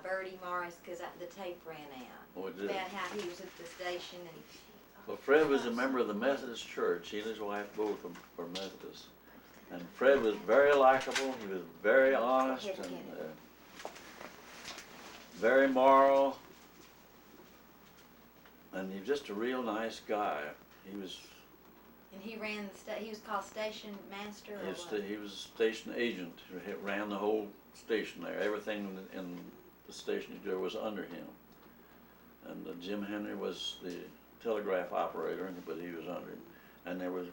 Bertie Morris because the tape ran out. Oh, it did. About how he was at the station and. Well, Fred was a member of the Methodist Church. He and his wife both were Methodists. And Fred was very likable. He was very honest and very moral. And he was just a real nice guy. He was. And he ran he was called station master or what? He was a station agent. He ran the whole station there. Everything in the station there was under him. And Jim Henry was the telegraph operator, but he was under him. And there was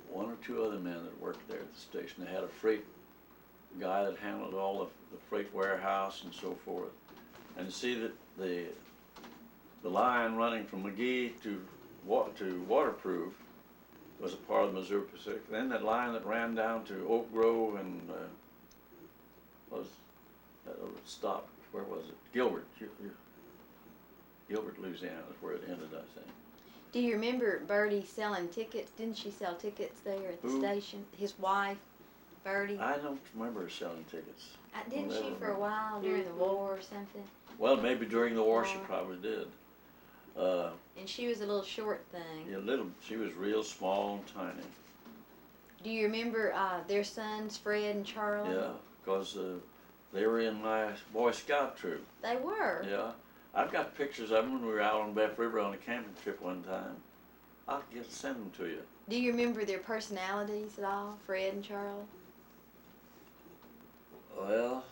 one or two other men that worked there at the station. They had a freight guy that handled all of the freight warehouse and so forth. And see that the line running from McGee to Waterproof was a part of the Missouri Pacific. Then that line that ran down to Oak Grove and stopped. Where was it? Gilbert, Louisiana is where it ended, I think. Do you remember Bertie selling tickets? Didn't she sell tickets there at the station? His wife, Bertie. I don't remember her selling tickets. Didn't she for a while during the war or something? Well, maybe during the war she probably did. And she was a little short thing. Yeah, little. She was real small and tiny. Do you remember their sons, Fred and Charlie? Yeah, because they were in my Boy Scout troop. They were? Yeah. I've got pictures of them when we were out on Beth River on a camping trip one time. I'll send them to you. Do you remember their personalities at all, Fred and Charlie? Well,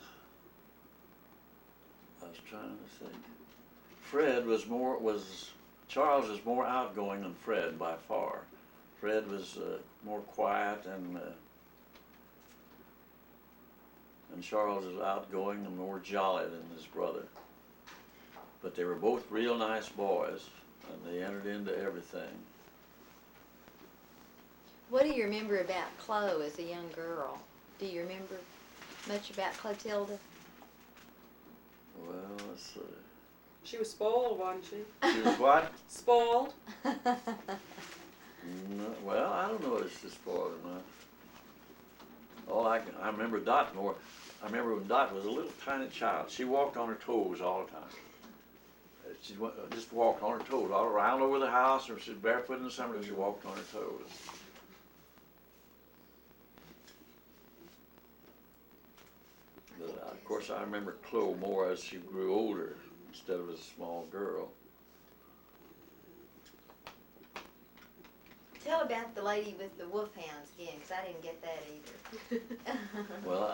I was trying to think. Charles was more outgoing than Fred by far. Fred was more quiet and Charles was outgoing and more jolly than his brother. But they were both real nice boys, and they entered into everything. What do you remember about Chloe as a young girl? Do you remember much about Clotilda? Well, let's see. She was spoiled, wasn't she? She was what? Spoiled. No, well, I don't know if she's spoiled or not. I remember Dot more. I remember when Dot was a little tiny child. She walked on her toes all the time. She just walked on her toes all around over the house, or she was barefoot in the summer. She walked on her toes. But of course, I remember Chloe more as she grew older instead of as a small girl. Tell about the lady with the wolfhounds again, because I didn't get that either. Well,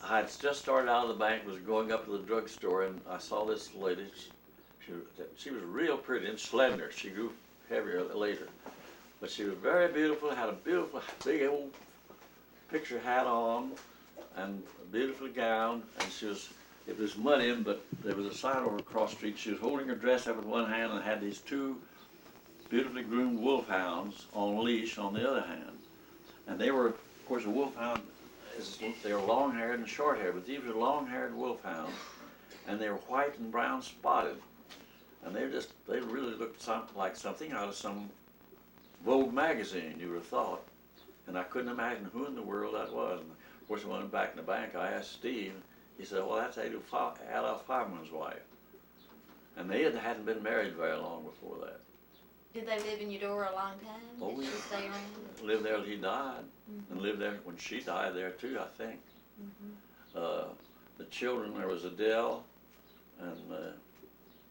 I had just started out of the bank, was going up to the drugstore, and I saw this lady. She was real pretty and slender. She grew heavier later. But she was very beautiful, had a beautiful big old picture hat on and a beautiful gown, and it was muddy, but there was a sign over across the street. She was holding her dress up in one hand and had these two beautifully groomed wolfhounds on a leash on the other hand. And they were, of course, a wolfhound, they were long-haired and short-haired, but these were long-haired wolfhounds, and they were white and brown spotted. And they really looked like something out of some Vogue magazine, you would have thought. And I couldn't imagine who in the world that was. And of course, when I went back in the bank, I asked Steve. He said, well, that's Adolph Feynman's wife. And they hadn't been married very long before that. Did they live in Eudora a long time? Oh, Did she yeah. stay around? Lived there till he died. And lived there when she died there, too, I think. The children, there was Adele, and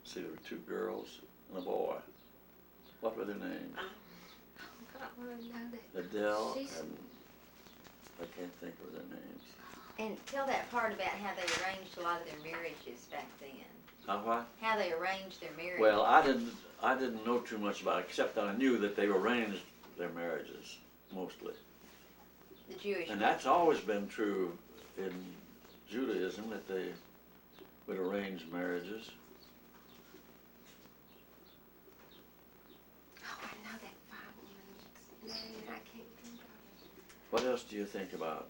see, there were two girls and a boy. What were their names? Adele and I can't think of their names. And tell that part about how they arranged a lot of their marriages back then. How what? How they arranged their marriages. Well, I didn't know too much about it, except that I knew that they arranged their marriages mostly. The Jewish. And that's always been true in Judaism, that they would arrange marriages. Oh, I know that five woman's name. I can't think of it. What else do you think about?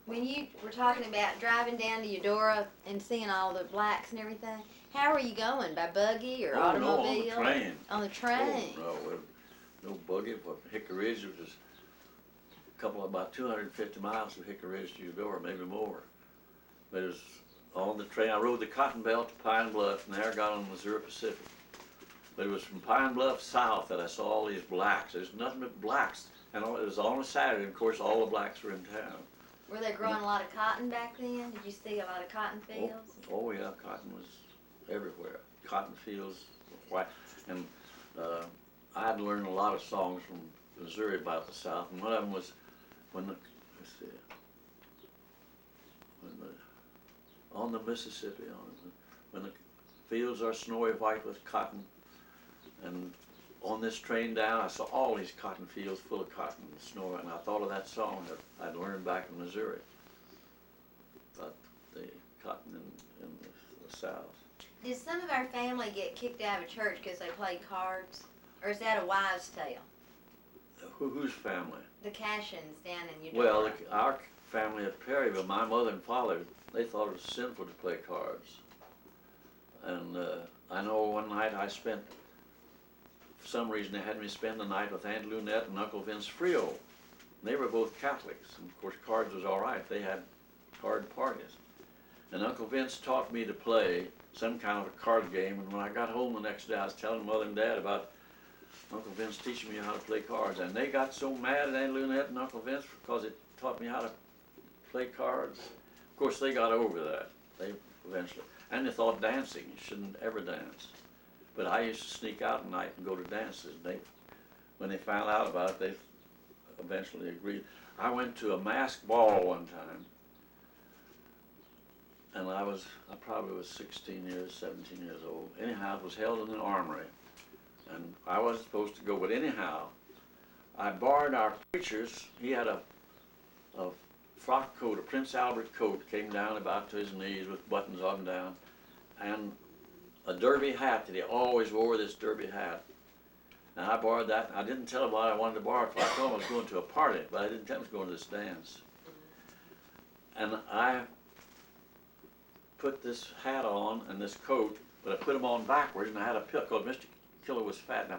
When you were talking about driving down to Eudora and seeing all the blacks and everything, how were you going? By buggy or automobile? No, on the train. On the train? Oh, no buggy. From Hickory Ridge, which is about 250 miles from Hickory Ridge to Eudora, maybe more. But it was on the train. I rode the Cotton Belt to Pine Bluff, and there I got on the Missouri Pacific. But it was from Pine Bluff south that I saw all these blacks. There's nothing but blacks. And it was on a Saturday, and of course all the blacks were in town. Were they growing a lot of cotton back then? Did you see a lot of cotton fields? Oh yeah, cotton was everywhere. Cotton fields, white, and I had to learn a lot of songs from Missouri about the South, and one of them was when the, let's see, on the Mississippi, when the fields are snowy white with cotton, and on this train down, I saw all these cotton fields full of cotton and snow, and I thought of that song that I'd learned back in Missouri about the cotton in the South. Did some of our family get kicked out of church because they played cards? Or is that a wives' tale? Whose family? The Cashions down in Eudora. Well, our family at Perryville, my mother and father, they thought it was sinful to play cards. And I know one night I spent, for some reason they had me spend the night with Aunt Lunette and Uncle Vince Frio. They were both Catholics, and of course cards was all right. They had card parties. And Uncle Vince taught me to play some kind of a card game, and when I got home the next day I was telling Mother and Dad about Uncle Vince teaching me how to play cards, and they got so mad at Aunt Lunette and Uncle Vince because it taught me how to play cards. Of course they got over that, they eventually, and they thought dancing, you shouldn't ever dance. But I used to sneak out at night and go to dances. When they found out about it, they eventually agreed. I went to a masked ball one time, and I probably was 16 years, 17 years old. Anyhow, it was held in an armory, and I wasn't supposed to go, but anyhow, I borrowed our preacher's. He had a frock coat, a Prince Albert coat, came down about to his knees with buttons up and down, and a derby hat that he always wore, this derby hat. And I borrowed that. I didn't tell him what I wanted to borrow it for. I told him I was going to a party, but I didn't tell him I was going to this dance. And I put this hat on and this coat, but I put them on backwards, and I had a pillow, because Mr. Killer was fat, and I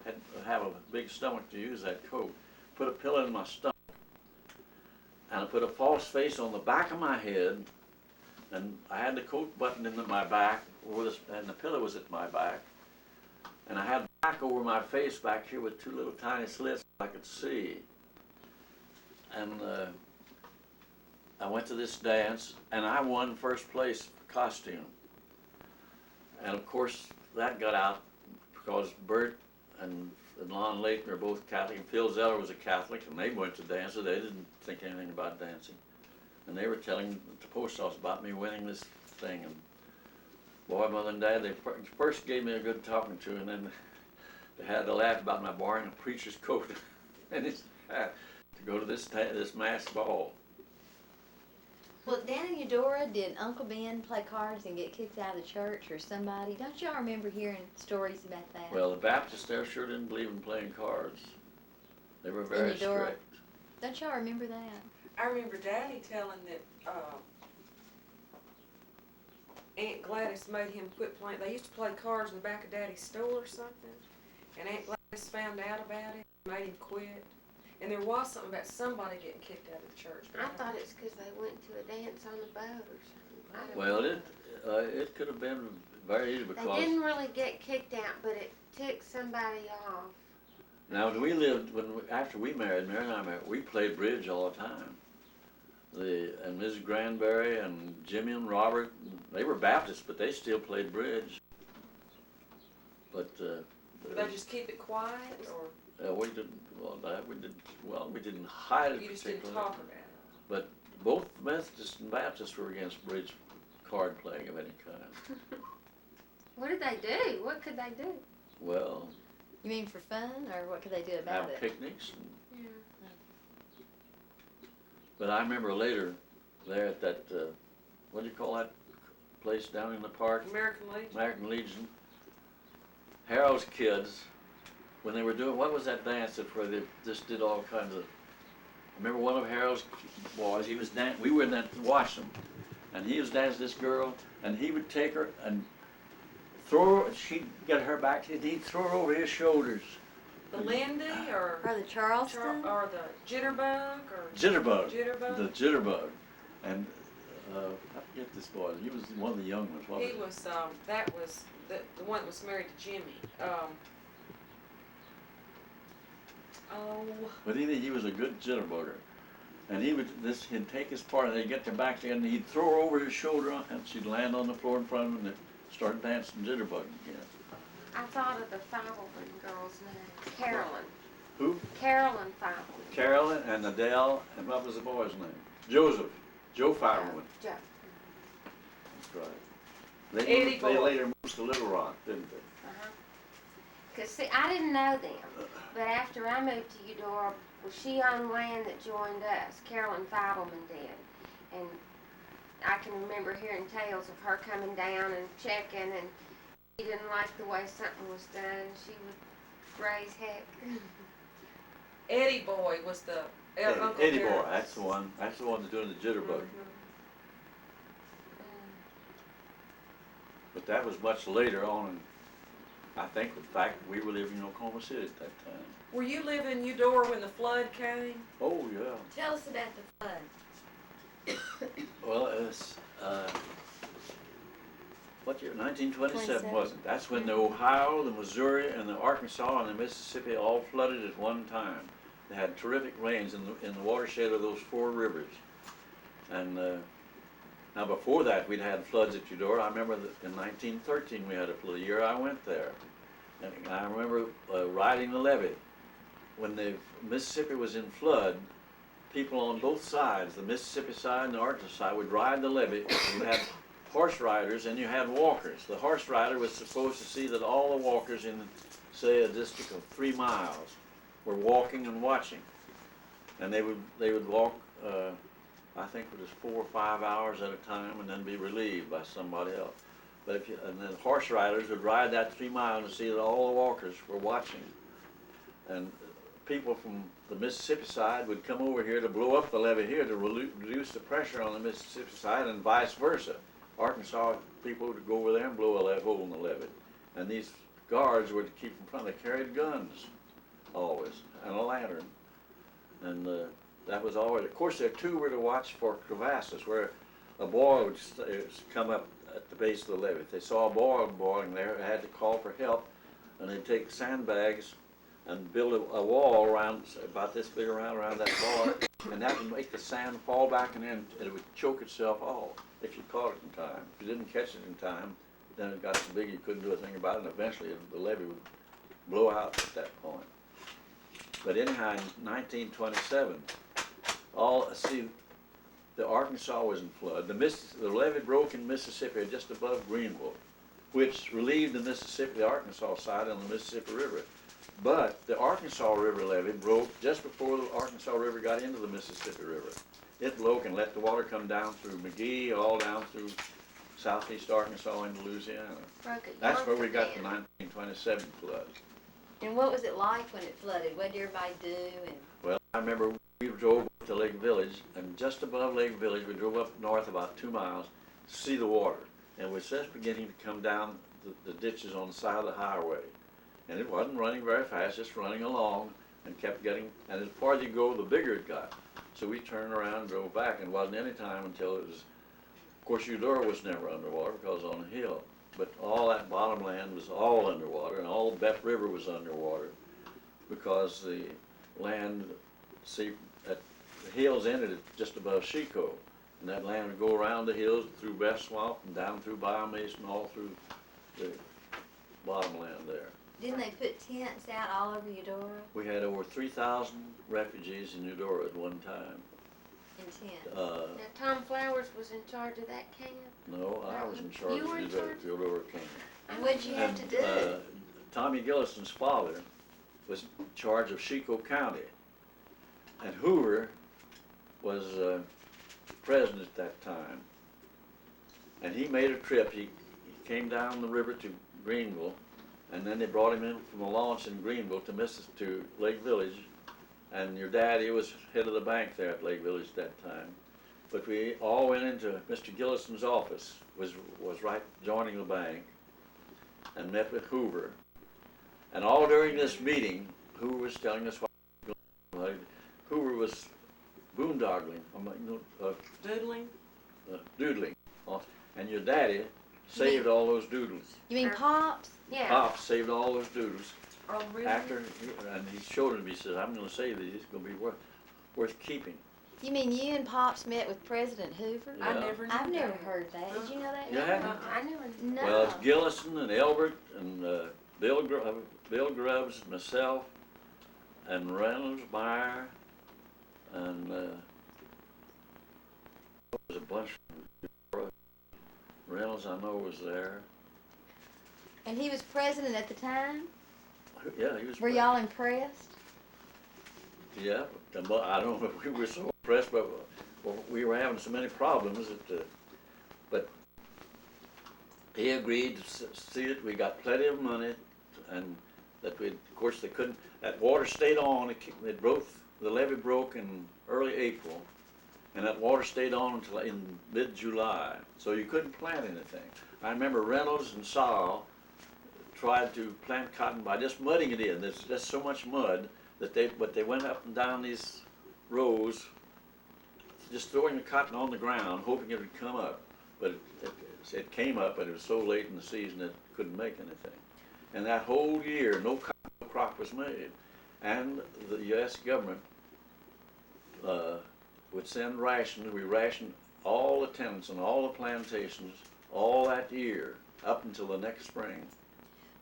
had to have a big stomach to use that coat. Put a pillow in my stomach, and I put a false face on the back of my head, and I had the coat buttoned into my back, and the pillow was at my back, and I had back over my face back here with two little tiny slits so I could see. And I went to this dance, and I won first place for costume. And of course, that got out because Bert and Lon Layton are both Catholic, and Phil Zeller was a Catholic, and they went to dances. They didn't think anything about dancing. And they were telling the post office about me winning this thing. And boy, Mother and Dad, they first gave me a good talking to, and then they had to laugh about my borrowing a preacher's coat and his hat to go to this masked ball. Well, down in Eudora, did Uncle Ben play cards and get kicked out of the church or somebody? Don't y'all remember hearing stories about that? Well, the Baptists there sure didn't believe in playing cards. They were very Eudora? strict. Don't y'all remember that? I remember Daddy telling that Aunt Gladys made him quit playing. They used to play cards in the back of Daddy's store or something, and Aunt Gladys found out about it, made him quit. And there was something about somebody getting kicked out of the church. I thought it's because they went to a dance on the boat or something. I don't Well, know. it could have been very easy They because didn't really get kicked out, but it ticked somebody off. now when we lived, after we married, Mary and I married, we played bridge all the time. And Mrs. Granberry and Jimmy and Robert, they were Baptists, but they still played bridge. But Did they just keep it quiet, or we didn't. We didn't hide it you just particularly. didn't talk about it? But both Methodists and Baptists were against bridge card playing of any kind. What did they do? What could they do? Well, You mean for fun, or what could they do about have it? picnics. And, Yeah. but I remember later, there at that, what do you call that place down in the park? American Legion. American Legion. Harold's kids, when they were doing, what was that dance that where they just did all kinds of, I remember one of Harold's boys, he was dancing, we were in that to watch them, and he was dancing this girl, and he would take her and throw her, she'd get her back, and he'd throw her over his shoulders. The Lindy, or Or the Charleston? or the Jitterbug, or Jitterbug. Jitterbug. The jitterbug. And I forget this boy, he was one of the young ones, wasn't He he? was, that was the one that was married to Jimmy. Oh, But he was a good jitterbugger. And he'd take his part, and they'd get their back together, and he'd throw her over his shoulder, and she'd land on the floor in front of him, and they'd start dancing jitterbug again. I thought of the Fableman girl's name, Carolyn. Who? Carolyn Fableman. Carolyn and Adele, and what was the boy's name? Joseph. Joe Fireman. Joe. That's right. They Eddie they Boy. later moved to Little Rock, didn't they? Cause see, I didn't know them, but after I moved to Eudora, well, she owned land that joined us. Carolyn Fableman did, and I can remember hearing tales of her coming down and checking, and she didn't like the way something was done. She would raise heck. Eddie Boy was the Uncle Eddie Boy, Harold's. that's the one. That's the one that's doing the jitterbug. Mhm. But that was much later on, and I think the fact we were living in Oklahoma City at that time. Were you living in Eudora when the flood came? Oh, yeah. Tell us about the flood. Well, it's, what year, 1927, wasn't it? That's when the Ohio, the Missouri, and the Arkansas, and the Mississippi all flooded at one time. They had terrific rains in the watershed of those four rivers. And now before that, we'd had floods at Eudora. I remember that in 1913 we had a flood, the year I went there. And I remember riding the levee. When the Mississippi was in flood, people on both sides, the Mississippi side and the Arkansas side, would ride the levee. You had horse riders and you had walkers. The horse rider was supposed to see that all the walkers in, say, a district of 3 miles were walking and watching. And they would walk, I think it was 4 or 5 hours at a time, and then be relieved by somebody else. But and then horse riders would ride that 3 miles to see that all the walkers were watching. And people from the Mississippi side would come over here to blow up the levee here to reduce the pressure on the Mississippi side, and vice versa. Arkansas people would go over there and blow a hole in the levee. And these guards were to keep in front. They carried guns always, and a lantern. And that was always, of course, there too were to watch for crevasses where a boil would come up at the base of the levee. If they saw a boil boiling there, they had to call for help, and they'd take sandbags and build a wall around, about this big around that boil, and that would make the sand fall back, and then it would choke itself off if you caught it in time. If you didn't catch it in time, then it got so big you couldn't do a thing about it, and eventually the levee would blow out at that point. But anyhow, in 1927, the Arkansas was in flood. The levee broke in Mississippi just above Greenville, which relieved the Mississippi, the Arkansas side on the Mississippi River. But the Arkansas River levee broke just before the Arkansas River got into the Mississippi River. It broke and let the water come down through McGee, all down through southeast Arkansas into Louisiana. Broke it. That's where we got the Yonkers. 1927 flood. And what was it like when it flooded? What did everybody do? And Well, I remember we drove up to Lake Village, and just above Lake Village, we drove up north about 2 miles to see the water. And it was just beginning to come down the ditches on the side of the highway. And it wasn't running very fast, just running along, and kept getting, and as far as you go, the bigger it got. So we turned around and drove back, and it wasn't any time until it was, of course, Eudora was never underwater because it was on a hill. But all that bottom land was all underwater, and all Beth River was underwater because the land, see, at the hills ended just above Chico. And that land would go around the hills through Beth Swamp and down through Biomason, all through the bottom land there. didn't they put tents out all over Eudora We had over 3,000 refugees in Eudora at one time. in tents? Now, Tom Flowers was in charge of that camp. No, I was in charge You were in of charge? Eudora King. And what'd you have to do? Tommy Gillison's father was in charge of Chico County. And Hoover was president at that time. And he made a trip. He came down the river to Greenville, and then they brought him in from a launch in Greenville to Lake Village. And your daddy was head of the bank there at Lake Village at that time. But we all went into Mr. Gillison's office, was right joining the bank, and met with Hoover. And all during this meeting, Hoover was telling us what Hoover was boondoggling. Doodling? doodling. And your daddy saved all those doodles. You mean Pops? Yeah. Pops saved all those doodles. Oh, really? After, and he showed them, he says, I'm gonna save these, it's gonna be worth keeping. You mean you and Pops met with President Hoover? I Yeah. never knew I've never that. heard that. Did you know that? You haven't? I never. No. Well, it's Gillison and Elbert and Bill Grubbs, myself, and Reynolds, Meyer, and there was a bunch of Reynolds I know was there. And he was president at the time? Yeah, he was. Were y'all impressed? Yeah, but I don't know if we were so impressed, but we were having so many problems that, but he agreed to see that we got plenty of money and that we, of course, they couldn't, that water stayed on, it broke, the levee broke in early April, and that water stayed on until in mid-July, so you couldn't plant anything. I remember Reynolds and Saul tried to plant cotton by just mudding it in. There's just so much mud that they went up and down these rows, just throwing the cotton on the ground, hoping it would come up. But it came up, but it was so late in the season it couldn't make anything. And that whole year, no cotton crop was made. And the U.S. government would send rations. We rationed all the tenants and all the plantations all that year, up until the next spring.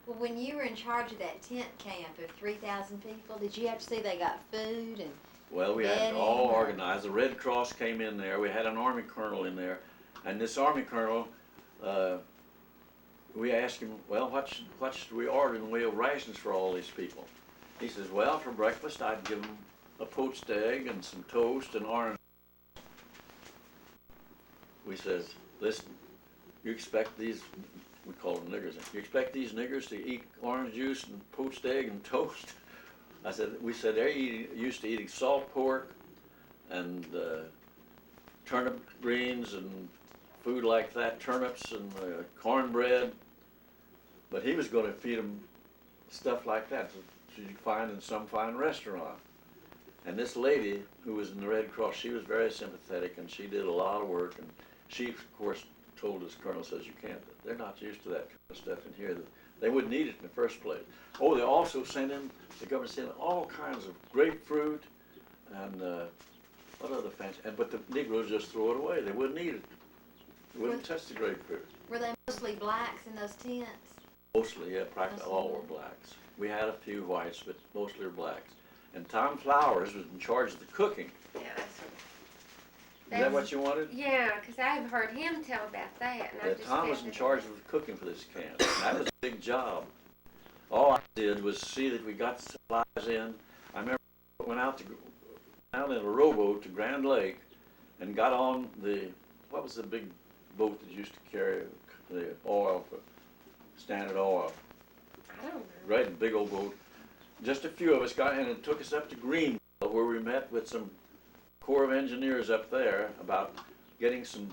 Well, when you were in charge of that tent camp of 3,000 people, did you have to see they got food and? Well, we had it all organized. The Red Cross came in there. We had an Army colonel in there. And this Army colonel, we asked him, well, what should we order in the way of rations for all these people? He says, well, for breakfast, I'd give them a poached egg and some toast and orange. We says, listen, you expect these, we call them niggers, you expect these niggers to eat orange juice and poached egg and toast? We said they're used to eating salt pork and turnip greens and food like that, turnips and cornbread. But he was going to feed them stuff like that that you'd find in some fine restaurant. And this lady who was in the Red Cross, she was very sympathetic and she did a lot of work. And she, of course, told us, Colonel says, you can't, they're not used to that kind of stuff in here. They wouldn't eat it in the first place. Oh, they also sent in, the government sent in all kinds of grapefruit and what other fancy, but the Negroes just throw it away. They wouldn't eat it. They wouldn't touch the grapefruit. Were they mostly blacks in those tents? Mostly, yeah, practically all were blacks. We had a few whites, but mostly were blacks. And Tom Flowers was in charge of the cooking. Yeah, Is that what you wanted? Yeah, because I've heard him tell about that. And I just Tom was in charge of cooking for this camp. And that was a big job. All I did was see that we got supplies in. I remember I went out down in a rowboat to Grand Lake and got on what was the big boat that used to carry the oil for Standard Oil? I don't know. Right, big old boat. Just a few of us got in and took us up to Greenville, where we met with some Corps of Engineers up there about getting some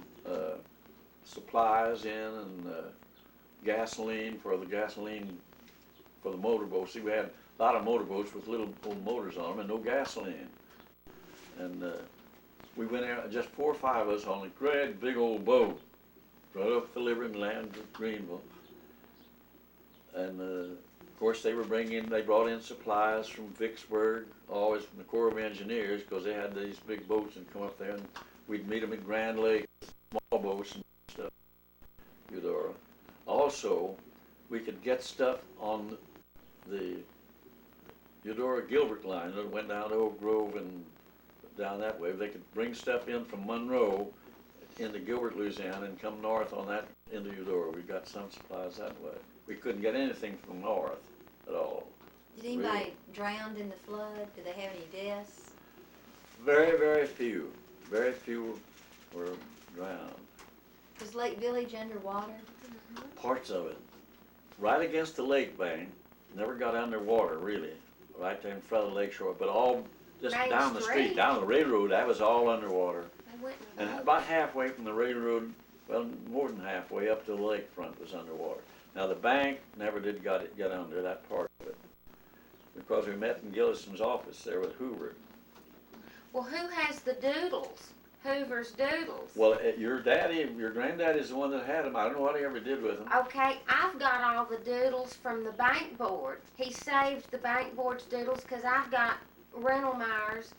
supplies in and gasoline for the motorboats. See, we had a lot of motorboats with little old motors on them and no gasoline. And we went there, just 4 or 5 of us on a great big old boat, right up the river and landed at Greenville. And of course they brought in supplies from Vicksburg, always from the Corps of Engineers, because they had these big boats and come up there and we'd meet them at Grand Lake, small boats and stuff, Eudora. Also, we could get stuff on the Eudora Gilbert line that went down to Oak Grove and down that way. They could bring stuff in from Monroe into Gilbert, Louisiana, and come north on that into Eudora. We got some supplies that way. We couldn't get anything from north at all. Did anybody drown in the flood? Did they have any deaths? Very, very few. Very few were drowned. Was Lake Village underwater? Parts of it. Right against the lake bank. Never got underwater, really. Right there in front of the lake shore. But all just Main down the street, Street. down the railroad, that was all underwater. I went And and about halfway from the railroad, well, more than halfway up to the lakefront was underwater. Now the bank never did get under that part of it, because we met in Gillison's office there with Hoover. Well, who has the doodles? Hoover's doodles. Well, your granddaddy's the one that had them. I don't know what he ever did with them. Okay, I've got all the doodles from the bank board. He saved the bank board's doodles because I've got Reynolmeyer's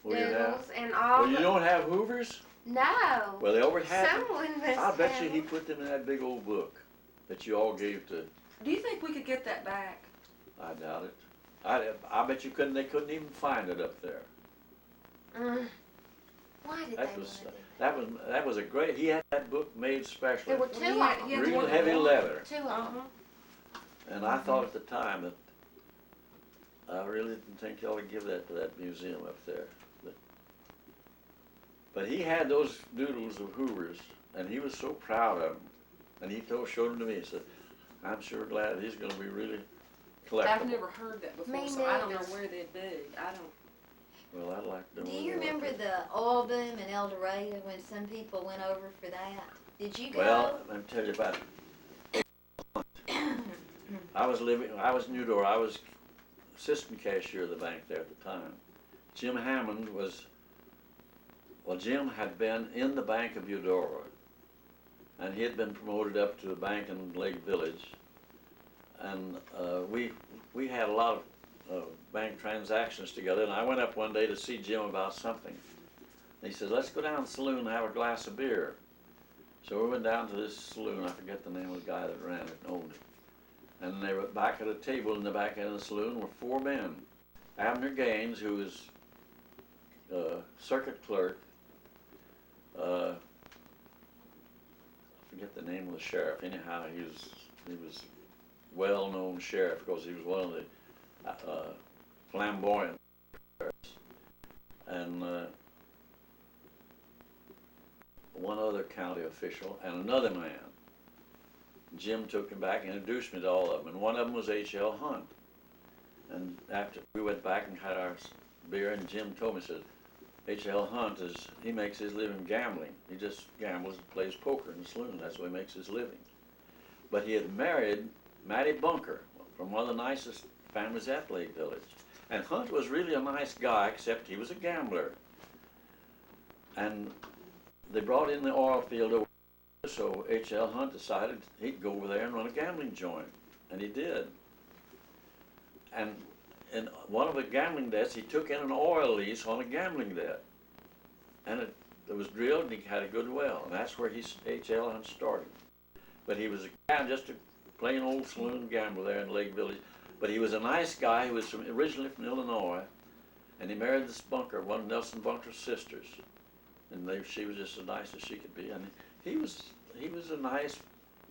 Well, you have. doodles and all Well, you don't have Hoover's? No. Well, they already had them. Someone must I bet have you he them. put them in that big old book that you all gave to. Do you think we could get that back? I doubt it. I bet you couldn't. They couldn't even find it up there. Why did That they was want to do that was a great. He had that book made specially. There were Well, two he had- of he them. had Real one heavy more. leather. Two of them. And I thought at the time that I really didn't think y'all would give that to that museum up there. But he had those doodles of Hoover's, and he was so proud of them. And he showed them to me. He said, "I'm sure glad he's going to be really collectible." I've never heard that before, Me so I don't know neither. where they'd be. I don't. Well, I'd like to know. Do you where they remember were. the oil boom in El Dorado when some people went over for that? Did you go? Well, let me tell you about it. I was in Eudora. I was assistant cashier of the bank there at the time. Jim Hammond Jim had been in the Bank of Eudora, and he had been promoted up to the bank in Lake Village. And we had a lot of bank transactions together, and I went up one day to see Jim about something. And he said, "Let's go down to the saloon and have a glass of beer." So we went down to this saloon. I forget the name of the guy that ran it and owned it. And they were back at a table in the back end of the saloon were four men. Abner Gaines, who was circuit clerk. I forget the name of the sheriff. Anyhow, he was well-known sheriff because he was one of the flamboyant sheriffs. And one other county official and another man. Jim took him back and introduced me to all of them, and one of them was H.L. Hunt. And after we went back and had our beer, and Jim told me, said, H.L. Hunt he makes his living gambling. He just gambles and plays poker in the saloon. That's where he makes his living. But he had married Mattie Bunker from one of the nicest families at Lake Village. And Hunt was really a nice guy, except he was a gambler. And they brought in the oil field over, so H.L. Hunt decided he'd go over there and run a gambling joint. And he did. And in one of the gambling debts, he took in an oil lease on a gambling debt. And it was drilled, and he had a good well. And that's where H.L. Hunt started. But he was just a plain old saloon gambler there in Lake Village. But he was a nice guy. He was originally from Illinois. And he married this Bunker, one of Nelson Bunker's sisters. And she was just as nice as she could be. And he was a nice,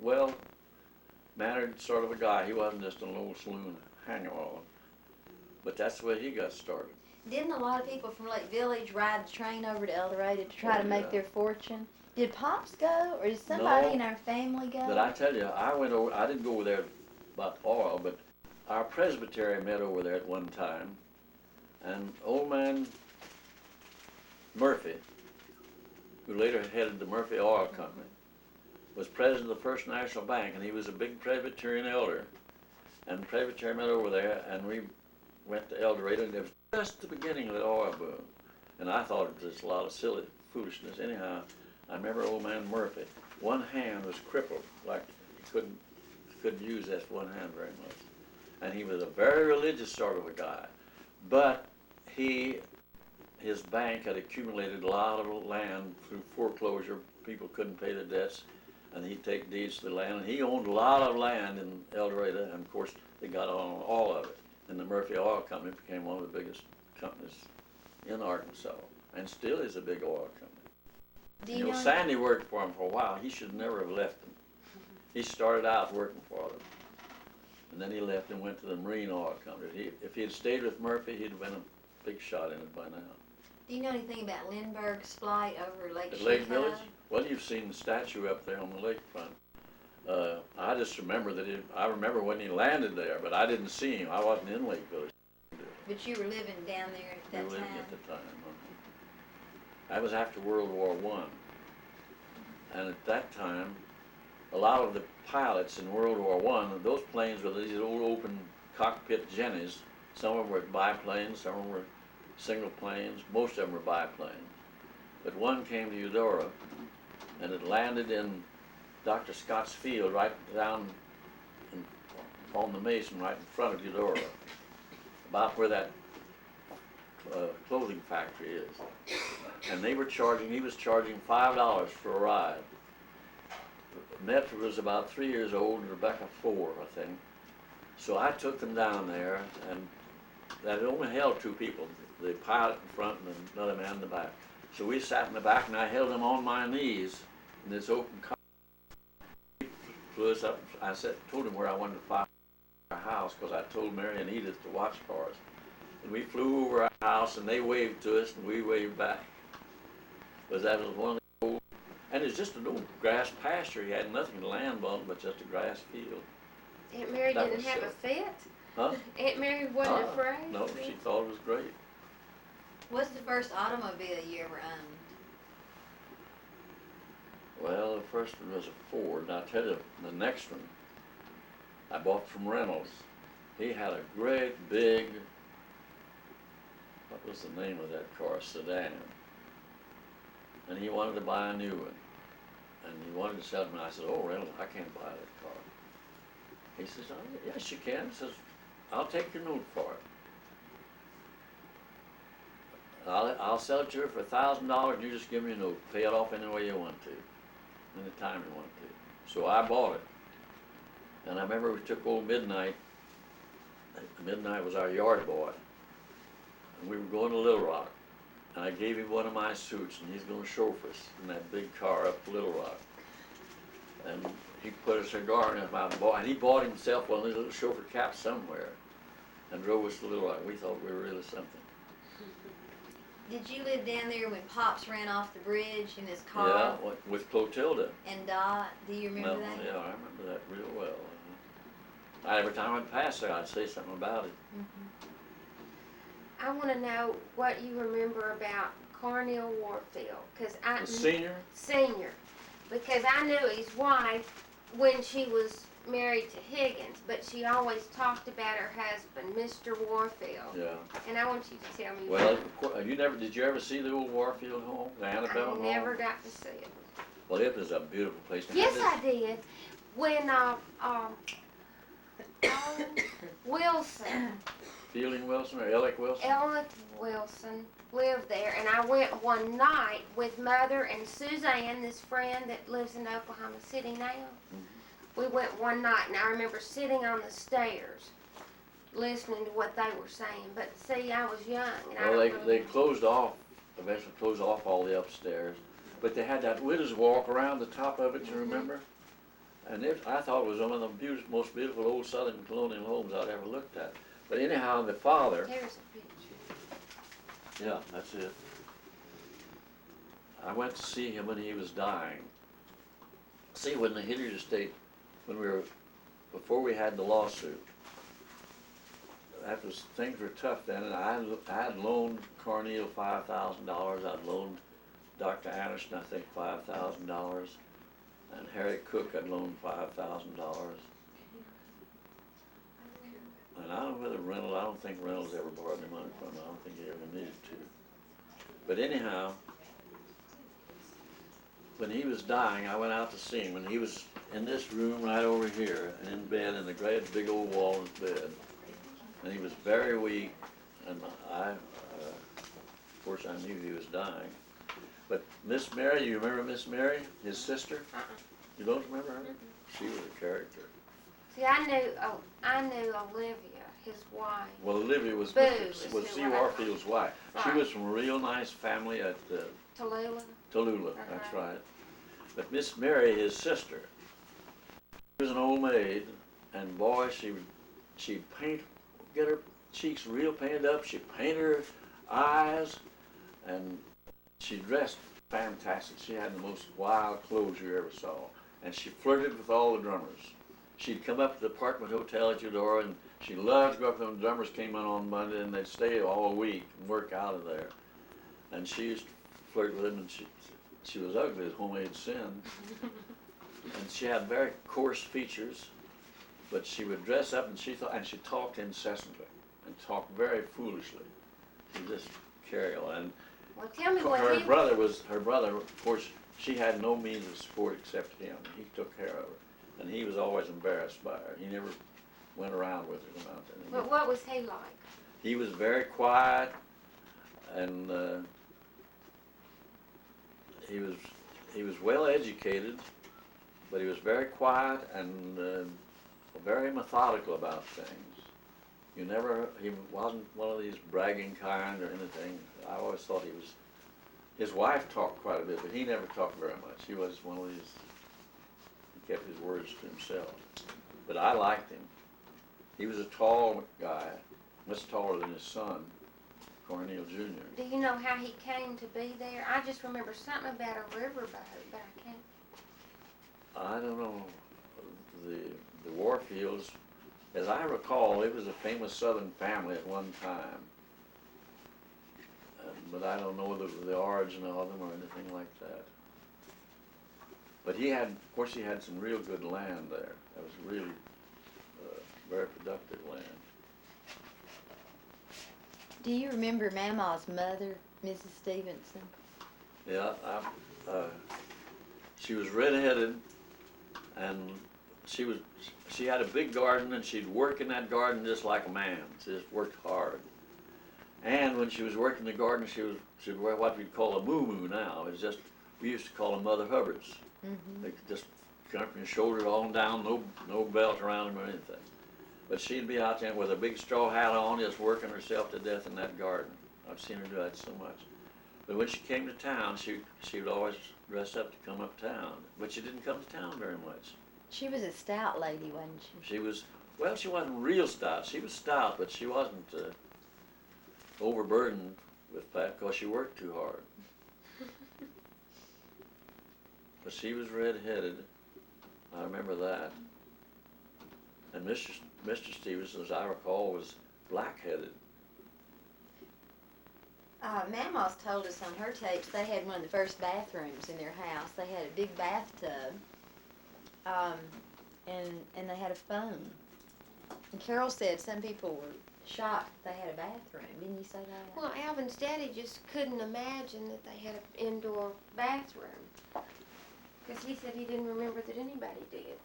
well-mannered sort of a guy. He wasn't just an old saloon hanger-on. But that's the way he got started. Didn't a lot of people from Lake Village ride the train over to El Dorado to try Oh, to make yeah. their fortune? Did Pops go, or did somebody No. in our family go? But I tell you, I went over. I didn't go over there about oil, but our presbytery met over there at one time, and old man Murphy, who later headed the Murphy Oil Company, was president of the First National Bank, and he was a big Presbyterian elder. And the presbytery met over there, and we went to El Dorado, and it was just the beginning of the oil boom. And I thought it was just a lot of silly foolishness. Anyhow, I remember old man Murphy. One hand was crippled, like he couldn't use that one hand very much. And he was a very religious sort of a guy. But his bank had accumulated a lot of land through foreclosure. People couldn't pay the debts, and he'd take deeds to the land. And he owned a lot of land in El Dorado, and of course they got on all of it. And the Murphy Oil Company became one of the biggest companies in Arkansas, and still is a big oil company. Do You you know, know? Sandy worked for him for a while. He should never have left them. He started out working for them, and then he left and went to the Marine Oil Company. If he had stayed with Murphy, he'd have been a big shot in it by now. Do you know anything about Lindbergh's flight over Lake At Lake Chicago? Village? Well, you've seen the statue up there on the lakefront. I just remember I remember when he landed there, but I didn't see him. I wasn't in Lake Village. But you were living down there at We that were living time. at the time. That was after World War I. And at that time, a lot of the pilots in World War I, those planes were these old open cockpit Jennies. Some of them were biplanes, some of them were single planes, most of them were biplanes. but one came to Eudora, and it landed in Dr. Scott's field right down in, on the Mason, right in front of Eudora, about where that clothing factory is. And they were charging, he was charging $5 for a ride. Ned was about 3 years old and Rebecca 4, I think. So I took them down there, and that only held 2 people, the pilot in front and another man in the back. So we sat in the back, and I held them on my knees in this open car. He flew us up. I told him where I wanted to fly our house, because I told Mary and Edith to watch for us. And we flew over our house, and they waved to us, and we waved back. But that was one of the old, and it's just an old grass pasture. He had nothing to land on but just a grass field. Aunt Mary That didn't was have so- a fit? Huh? Aunt Mary wasn't Ah, afraid? No, she thought it was great. What's the first automobile you ever owned? Well, the first one was a Ford, and I'll tell you, the next one I bought from Reynolds. He had a great big, what was the name of that car, sedan. And he wanted to buy a new one. And he wanted to sell it, and I said, oh, Reynolds, I can't buy that car. He says, oh, yes, you can. He says, I'll take your note for it. I'll sell it to you for $1,000, and you just give me a note. Pay it off any way you want to, any time you want to. So I bought it. And I remember we took old Midnight. Midnight was our yard boy. And we were going to Little Rock. And I gave him one of my suits, and he's going to chauffeur us in that big car up to Little Rock. And he put a cigar in his mouth, and he bought himself one of these little chauffeur caps somewhere and drove us to Little Rock. We thought we were really something. Did you live down there when Pops ran off the bridge in his Yeah, car? with Clotilda. And Dot, do you remember No, that? yeah, I remember that real well. Every time I'd pass there, I'd say something about it. I want to know what you remember about Carneal Warfield, because The senior? Senior, because I knew his wife when she was married to Higgins, but she always talked about her husband, Mr. Warfield. Yeah. And I want you to tell me. Well, did you ever see the old Warfield home, the Annabelle home? I never got to see it. Well, it was a beautiful place. Yes, I did. When Wilson, Fielding Wilson or Alec Wilson? Ellen Wilson lived there, and I went one night with Mother and Suzanne, this friend that lives in Oklahoma City now. We went one night, and I remember sitting on the stairs listening to what they were saying. But see, I was young, and I Well, don't they really. eventually closed off all the upstairs. But they had that widow's walk around the top of it, you remember? And I thought it was one of the most beautiful old southern colonial homes I'd ever looked at. But anyhow, the father, There's a picture. yeah, that's it. I went to see him when he was dying. See, when the Hilliard estate, before we had the lawsuit, things were tough then, and I had loaned Carneal $5,000. I'd loaned Dr. Anderson, I think, $5,000. And Harry Cook had loaned $5,000. And I don't know I don't think Reynolds ever borrowed any money from him. I don't think he ever needed to. But anyhow, when he was dying, I went out to see him, and he was in this room right over here, and in bed, in the great big old walnut bed. And he was very weak, and of course, I knew he was dying. But Miss Mary, you remember Miss Mary, his sister? You don't remember her? She was a character. See, I knew Olivia, his wife. Well, Olivia was Boo was is who C. I- Warfield's wife. She Right. was from a real nice family at Tallulah. Tallulah, that's right. But Miss Mary, his sister, she was an old maid, and boy, she'd get her cheeks real painted up. She'd paint her eyes, and she dressed fantastic. She had the most wild clothes you ever saw, and she flirted with all the drummers. She'd come up to the apartment hotel at Eudora, and she loved to go up when the drummers came in on Monday, and they'd stay all week and work out of there. And she used to flirt with them, and she was ugly as homemade sin. And she had very coarse features, but she would dress up, and she talked incessantly and talked very foolishly. She just carry on. Well, tell me what Her he. brother, of course, she had no means of support except him. He took care of her. And he was always embarrassed by her. He never went around with her about that. But what was he like? He was very quiet, and he was well educated, but he was very quiet and very methodical about things. He wasn't one of these bragging kind or anything. I always thought his wife talked quite a bit, but he never talked very much. He was one of these, he kept his words to himself. But I liked him. He was a tall guy, much taller than his son, Cornel Jr. Do you know how he came to be there? I just remember something about a riverboat, but I can't. I don't know. The Warfields, as I recall, it was a famous Southern family at one time. But I don't know the origin of them or anything like that. But of course he had some real good land there. That was really very productive land. Do you remember Mama's mother, Mrs. Stevenson? Yeah, she was redheaded, and she had a big garden, and she'd work in that garden just like a man. She just worked hard. And when she was working the garden, she'd wear what we'd call a moo-moo now. It's just, we used to call them Mother Hubbards. Mm-hmm. They could just come from your shoulder on down, no belt around them or anything. But she'd be out there with a big straw hat on, just working herself to death in that garden. I've seen her do that so much. But when she came to town, she would always dress up to come uptown. But she didn't come to town very much. She was a stout lady, wasn't she? She wasn't real stout. She was stout, but she wasn't overburdened with that because she worked too hard. But she was red-headed. I remember that. And Mr. Stevenson, as I recall, was black-headed. Mama's told us on her tapes they had one of the first bathrooms in their house. They had a big bathtub, and they had a phone. And Carol said some people were shocked they had a bathroom. Didn't you say that? Well, Alvin's daddy just couldn't imagine that they had an indoor bathroom. Because he said he didn't remember that anybody did.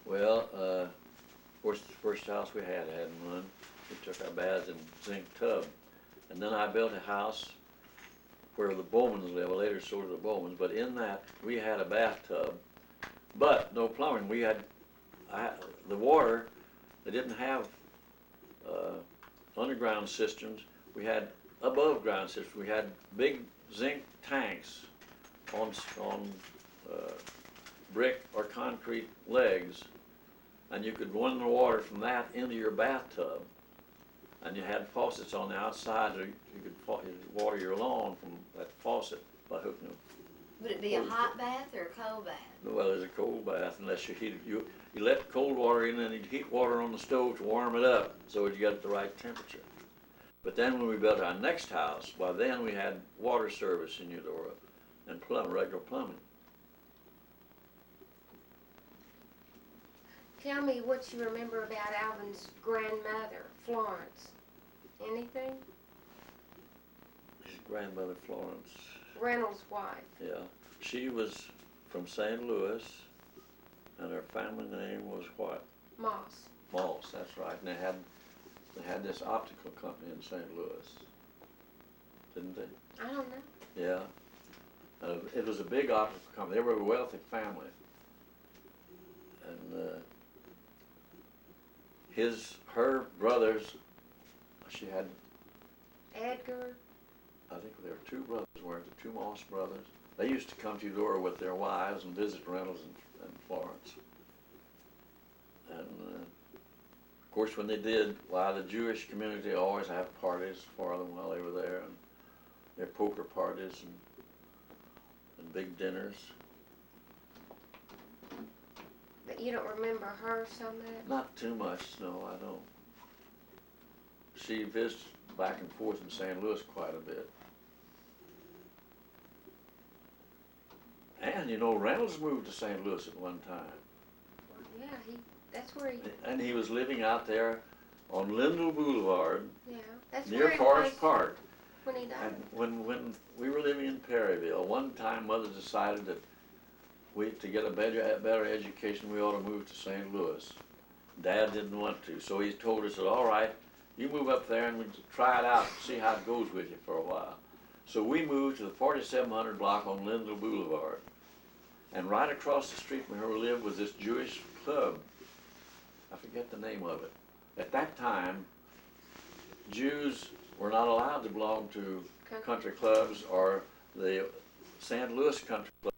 Well, of course, the first house we had one. We took our baths in a zinc tub. And then I built a house where the Bowmans live. I later sold to the Bowmans, but in that we had a bathtub, but no plumbing. The water. They didn't have underground systems. We had above ground systems. We had big zinc tanks on brick or concrete legs, and you could run the water from that into your bathtub. And you had faucets on the outside so you could water your lawn from that faucet by hooking them. Would it be a hot bath or a cold bath? Well, there's a cold bath unless you heat it. You let cold water in and you heat water on the stove to warm it up so you get it the right temperature. But then when we built our next house, by then we had water service in Eudora and regular plumbing. Tell me what you remember about Alvin's grandmother, Florence. Anything? His grandmother Florence. Reynolds' wife. Yeah, she was from St. Louis, and her family name was what? Moss. Moss, that's right. And they had this optical company in St. Louis, didn't they? I don't know. Yeah, it was a big optical company. They were a wealthy family, and her brothers, she had, Edgar. I think there were two brothers, weren't there? Two Moss brothers. They used to come to Eudora with their wives and visit Reynolds and Florence. And of course, when they did, the Jewish community always had parties for them while they were there, and their poker parties and big dinners. But you don't remember her so much? Not too much, no, I don't. She visited back and forth in St. Louis quite a bit. And Reynolds moved to St. Louis at one time. Yeah, that's where he, And he was living out there on Lindell Boulevard yeah, that's near where he Forest was. Park. when he died? And when we were living in Perryville, one time Mother decided that to get a better education, we ought to move to St. Louis. Dad didn't want to, so he told us that, all right, you move up there and we try it out and see how it goes with you for a while. So we moved to the 4700 block on Lindell Boulevard. And right across the street from where we lived was this Jewish club. I forget the name of it. At that time, Jews were not allowed to belong to country clubs, or the St. Louis Country Club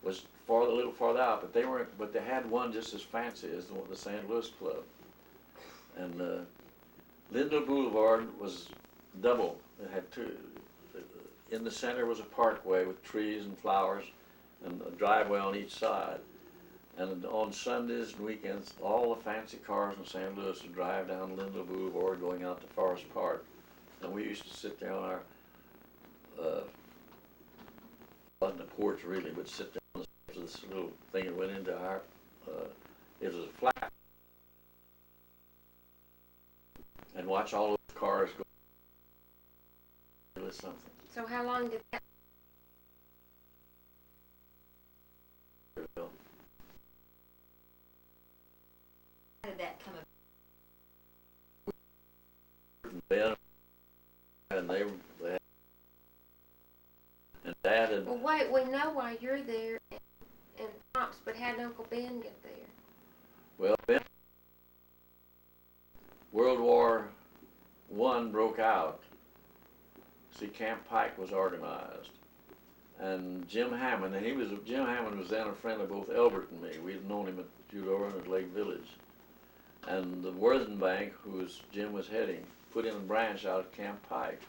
was a little farther out, but they had one just as fancy as the St. Louis Club. And Lindell Boulevard was double. It had two. In the center was a parkway with trees and flowers and a driveway on each side. And on Sundays and weekends, all the fancy cars in St. Louis would drive down Lindell Boulevard going out to Forest Park. And we used to sit there on our, wasn't a porch really, but sit there on this little thing that went into our, it was a flat, and watch all those cars go. It was something. So how long did that? How did that come about? Ben and they had, and Dad had, Well, wait, we know why you're there and Pops, but how did Uncle Ben get there? well, Ben, World War I broke out. See, Camp Pike was organized, and Jim Hammond was then a friend of both Elbert and me. We'd known him at Eudora and at Lake Village. And the Worthen Bank, Jim was heading, put in a branch out at Camp Pike.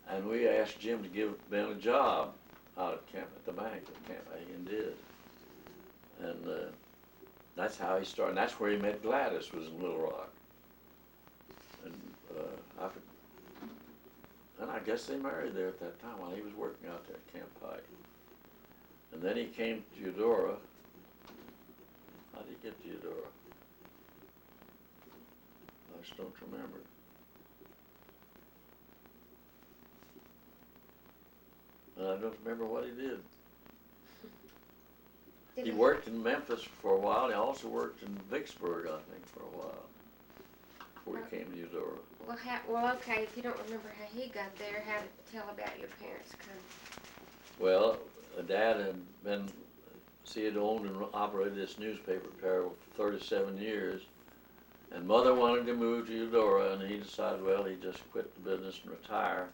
And we asked Jim to give Ben a job out at the bank at Camp Pike, and did. And that's how he started. And that's where he met Gladys, was in Little Rock. And I guess they married there at that time while he was working out there at Camp Pike. And then he came to Eudora. How did he get to Eudora? I just don't remember. And I don't remember what he did. He worked in Memphis for a while. He also worked in Vicksburg, I think, for a while, before he came to Eudora. Well, okay, if you don't remember how he got there, how to tell about your parents coming. Well, Dad had been, he had owned and operated this newspaper for 37 years. And Mother wanted to move to Eudora, and he decided, well, he'd just quit the business and retire.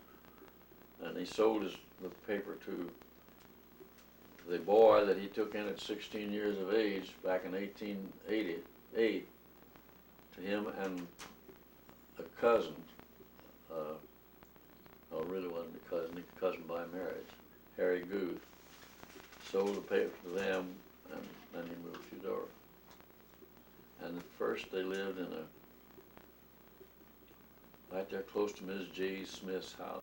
And he sold the paper to the boy that he took in at 16 years of age back in 1888, to him and a cousin. No, it really wasn't a cousin by marriage, Harry Guth. Sold the paper to them, and then he moved to Eudora. And at first they lived in right there close to Ms. G. Smith's house.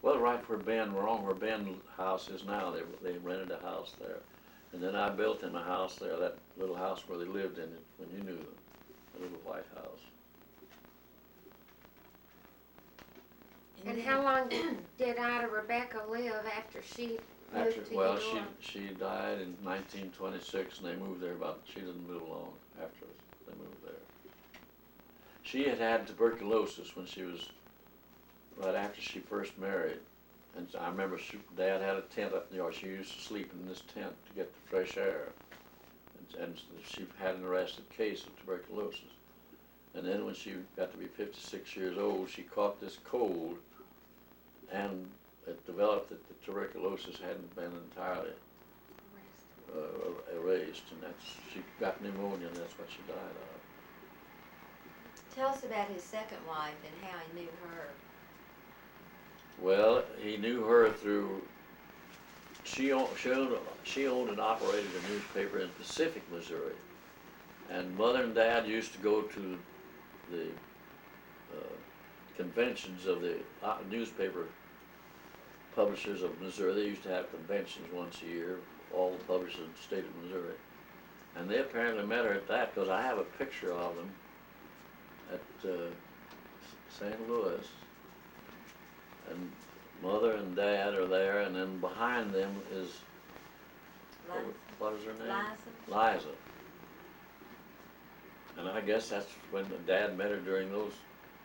Well, right where Ben's house is now. They rented a house there. And then I built them a house there, that little house where they lived in it when you knew them, a little white house. And how long did Ida Rebecca live after she moved to Eudora? She died in 1926, and they moved there she didn't live long after they moved there. She had had tuberculosis when she was, right after she first married. And I remember Dad had a tent up in the yard. She used to sleep in this tent to get the fresh air. And she had an arrested case of tuberculosis. And then when she got to be 56 years old, she caught this cold, and it developed that the tuberculosis hadn't been entirely erased, and she got pneumonia, and that's what she died of. Tell us about his second wife and how he knew her. Well, he knew her through, she owned and operated a newspaper in Pacific, Missouri. And Mother and Dad used to go to the conventions of the newspaper publishers of Missouri. They used to have conventions once a year, all the publishers in the state of Missouri. And they apparently met her at that, because I have a picture of them at St. Louis. Mother and Dad are there, and then behind them is, what is her name? Liza. Liza. And I guess that's when the Dad met her during those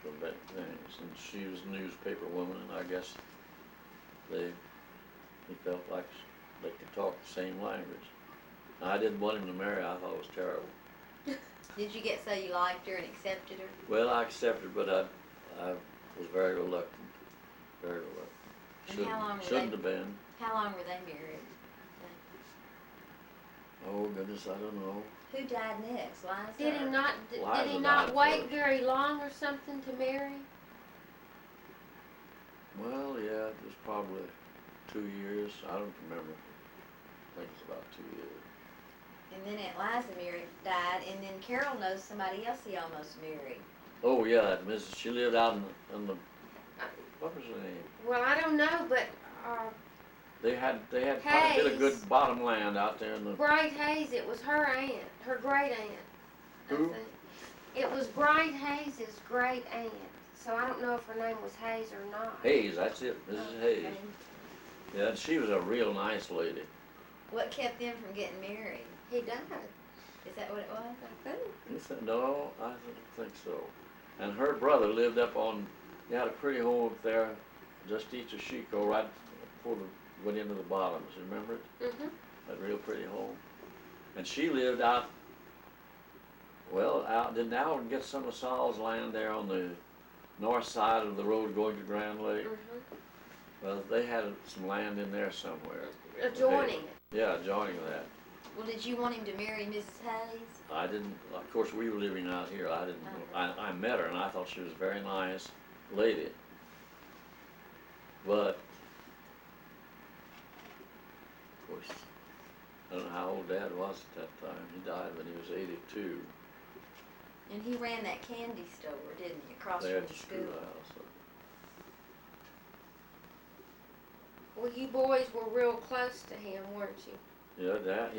things, and she was a newspaper woman, and I guess he felt like they could talk the same language. I didn't want him to marry. I thought it was terrible. Did you get so you liked her and accepted her? Well, I accepted, but I was very reluctant. Very reluctant. And how long were Shouldn't have been. How long were they married? Oh goodness, I don't know. Who died next? Liza? Did he or- not, Liza did he not died wait first. very long or something to marry? Well, yeah, it was probably 2 years. I don't remember. I think it's about 2 years. And then Aunt Liza died, and then Carol knows somebody else he almost married. Oh yeah, that Mrs. She lived out in the what was her name? Well, I don't know, but, They had quite a bit of Hayes. good bottom land out there in the. Bright Hayes, it was her aunt, her great aunt. I Who? think. It was Bright Hayes' great aunt, so I don't know if her name was Hayes or not. Hayes, that's it, Mrs. Hayes. Okay. Yeah, she was a real nice lady. What kept them from getting married? He died, Is that what it was? I think. He said, no, I don't think so. And her brother lived up on, he had a pretty home up there, just east of Chico, right before the, went into the bottoms, you remember it? Mm-hmm. That real pretty home. And she lived out, well, didn't Alan get some of Saul's land there on the north side of the road going to Grand Lake? Mm-hmm. Well, they had some land in there somewhere. Adjoining it. Yeah, adjoining that. Well, did you want him to marry Mrs. Hayes? I didn't, of course, we were living out here. I didn't, I met her and I thought she was a very nice lady. But, of course, I don't know how old Dad was at that time. He died when he was 82. And he ran that candy store, didn't he, across There from at the the school? schoolhouse. Well, you boys were real close to him, weren't you? Yeah, Dad,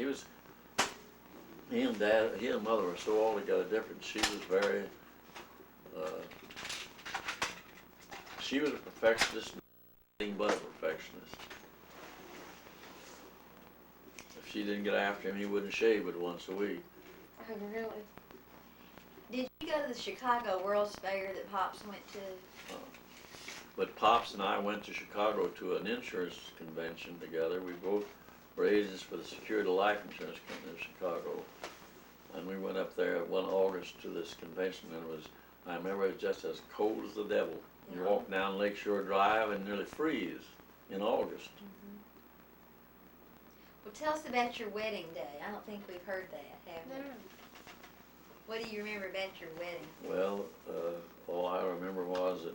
he and Dad, he and Mother were so altogether different. She was very, she was a perfectionist, nothing but a perfectionist. If she didn't get after him, he wouldn't shave but once a week. Oh, really? Did you go to the Chicago World's Fair that Pops went to? But Pops and I went to Chicago to an insurance convention together. We both were agents for the Security Life Insurance Company of Chicago. And we went up there one August to this convention, and I remember it was just as cold as the devil. You Yeah. walk down Lakeshore Drive and nearly freeze in August. Well, tell us about your wedding day. I don't think we've heard that, have we? No. What do you remember about your wedding? Well, all I remember was that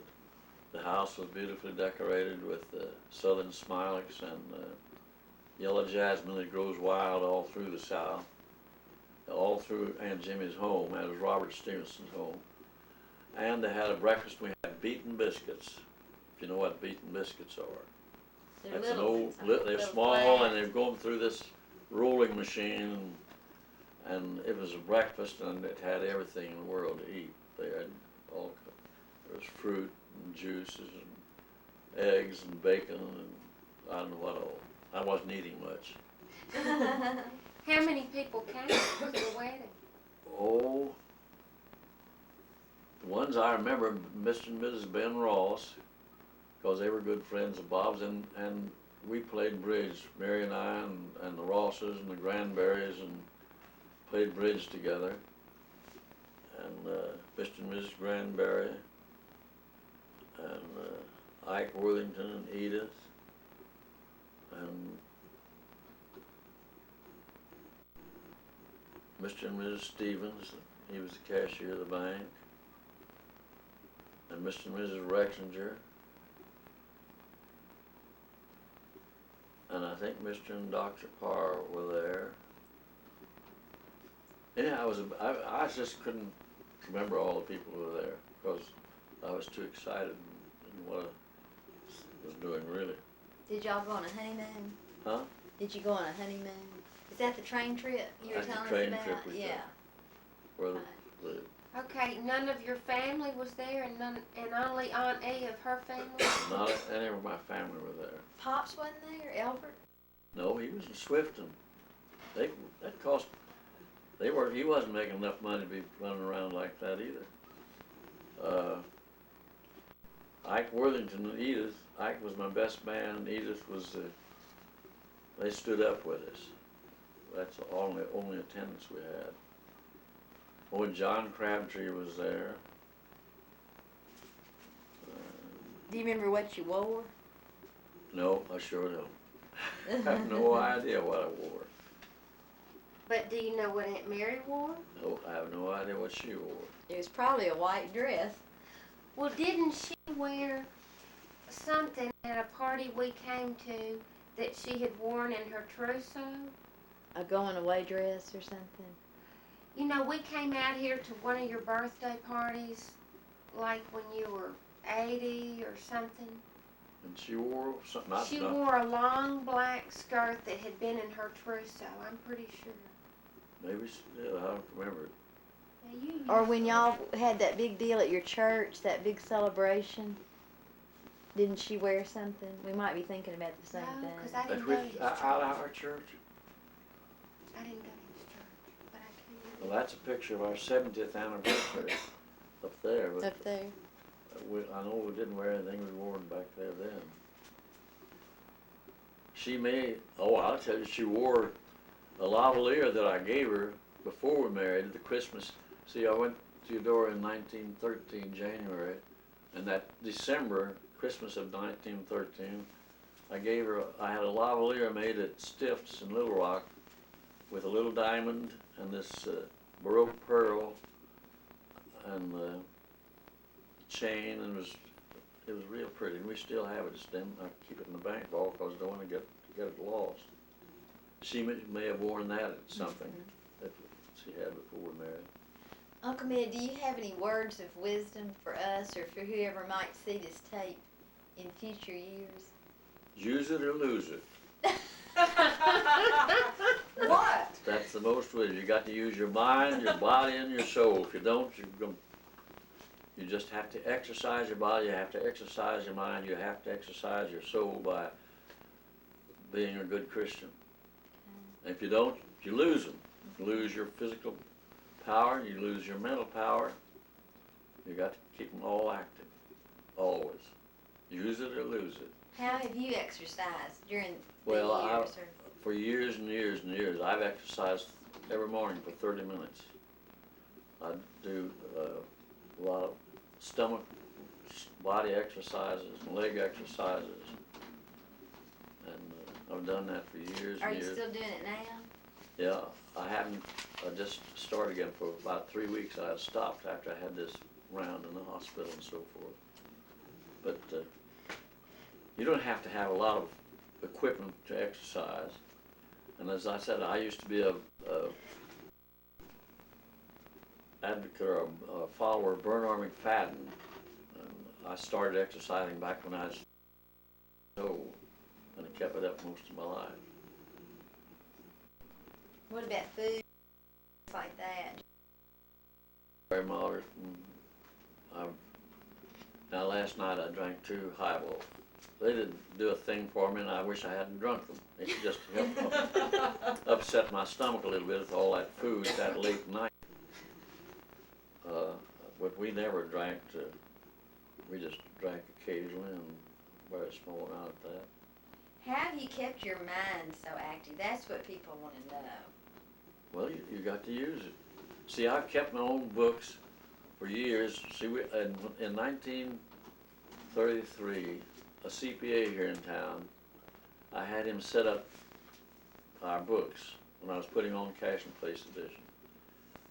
the house was beautifully decorated with southern smilax and yellow jasmine that grows wild all through the South, all through Aunt Jimmy's home. That was Robert Stevenson's home. And they had a breakfast. We had beaten biscuits, if you know what beaten biscuits are. They're That's an little old, ones, aren't they? they're Little small flat. and they're going through this rolling machine, and it was a breakfast and it had everything in the world to eat. They had all, there was fruit and juices and eggs and bacon and I don't know what all. I wasn't eating much. How many people came to the wedding? Oh, the ones I remember, Mr. and Mrs. Ben Ross, because they were good friends of Bob's, and we played bridge, Mary and I and the Rosses and the Granberries, and played bridge together. And Mr. and Mrs. Granberry, and Ike Worthington and Edith, and Mr. and Mrs. Stevens, he was the cashier of the bank, and Mr. and Mrs. Rexinger, and I think Mr. and Dr. Parr were there. Yeah, I just couldn't remember all the people who were there because I was too excited in what I was doing really. Did y'all go on a honeymoon? Huh? Did you go on a honeymoon? Is that the train trip you were That's the telling train us trip about? we Yeah. took. Where Right. the Okay, none of your family was there, and only Aunt E of her family? Not any of my family were there. Pops wasn't there, Albert? No, he was in Swifton. That cost, he wasn't making enough money to be running around like that either. Ike Worthington and Edith, Ike was my best man, and Edith was they stood up with us. That's the only attendance we had. Oh, and John Crabtree was there. Do you remember what you wore? No, I sure don't. I have no idea what I wore. But do you know what Aunt Mary wore? No, I have no idea what she wore. It was probably a white dress. Well, didn't she wear something at a party we came to that she had worn in her trousseau? A going away dress or something. You know, we came out here to one of your birthday parties, like when you were 80 or something. And she wore something. She wore a long black skirt that had been in her trousseau, I'm pretty sure. Maybe she did. I don't remember it. Now, you Or used when to- y'all had that big deal at your church, that big celebration, didn't she wear something? We might be thinking about the same No, thing. 'cause I At didn't go to which, his out of church. our church? I didn't go to his church, but I can't Well, that's a picture of our 70th anniversary up there. But Up there. I know we didn't wear anything we wore back there then. I'll tell you, she wore a lavalier that I gave her before we married, the Christmas. See, I went to Eudora in 1913, January, and that December, Christmas of 1913, I had a lavalier made at Stiff's in Little Rock with a little diamond and this Baroque pearl and chain, and it was real pretty. And we still have it. I keep it in the bank vault because I don't want to get it lost. She may have worn that at something that she had before we married. Uncle Med, do you have any words of wisdom for us or for whoever might see this tape in future years? Use it or lose it. What? That's the most way. You got to use your mind, your body, and your soul. If you don't, you just have to exercise your body. You have to exercise your mind. You have to exercise your soul by being a good Christian. And if you don't, you lose them. You lose your physical power. You lose your mental power. You got to keep them all active, always. Use it or lose it. How have you exercised during the Well, years? For years and years and years, I've exercised every morning for 30 minutes. I do a lot of stomach, body exercises, and leg exercises, and I've done that for years Are and you years. still doing it now? Yeah, I haven't. I just started again for about 3 weeks. I stopped after I had this round in the hospital and so forth. But you don't have to have a lot of equipment to exercise. And as I said, I used to be a advocate or a follower of Bernard McFadden. And I started exercising back when I was old, and I kept it up most of my life. What about food? Like that? Very moderate. Now last night I drank 2 highballs. They didn't do a thing for me, and I wish I hadn't drunk them. It just helped upset my stomach a little bit with all that food that late night. But we never drank. We just drank occasionally, and very small amount of that. How have you kept your mind so active? That's what people want to know. Well, you got to use it. See, I've kept my own books for years. See, in 1933, a CPA here in town, I had him set up our books when I was putting on Cash and Place Edition.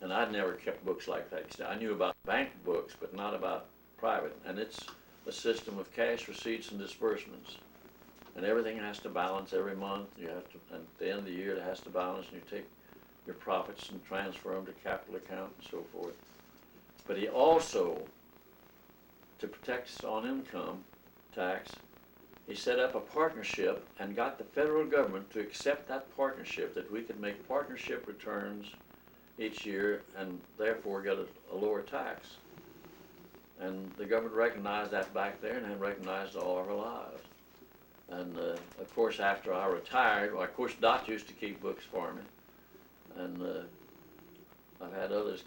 And I'd never kept books like that. See, I knew about bank books, but not about private. And it's a system of cash receipts and disbursements. And everything has to balance every month. You have to, and at the end of the year, it has to balance, and you take your profits and transfer them to capital account and so forth. But he also, to protect us on income tax, he set up a partnership and got the federal government to accept that partnership, that we could make partnership returns each year and therefore get a lower tax. And the government recognized that back there and had recognized all of our lives. And of course, after I retired, well, of course, Dot used to keep books for me, and I've had others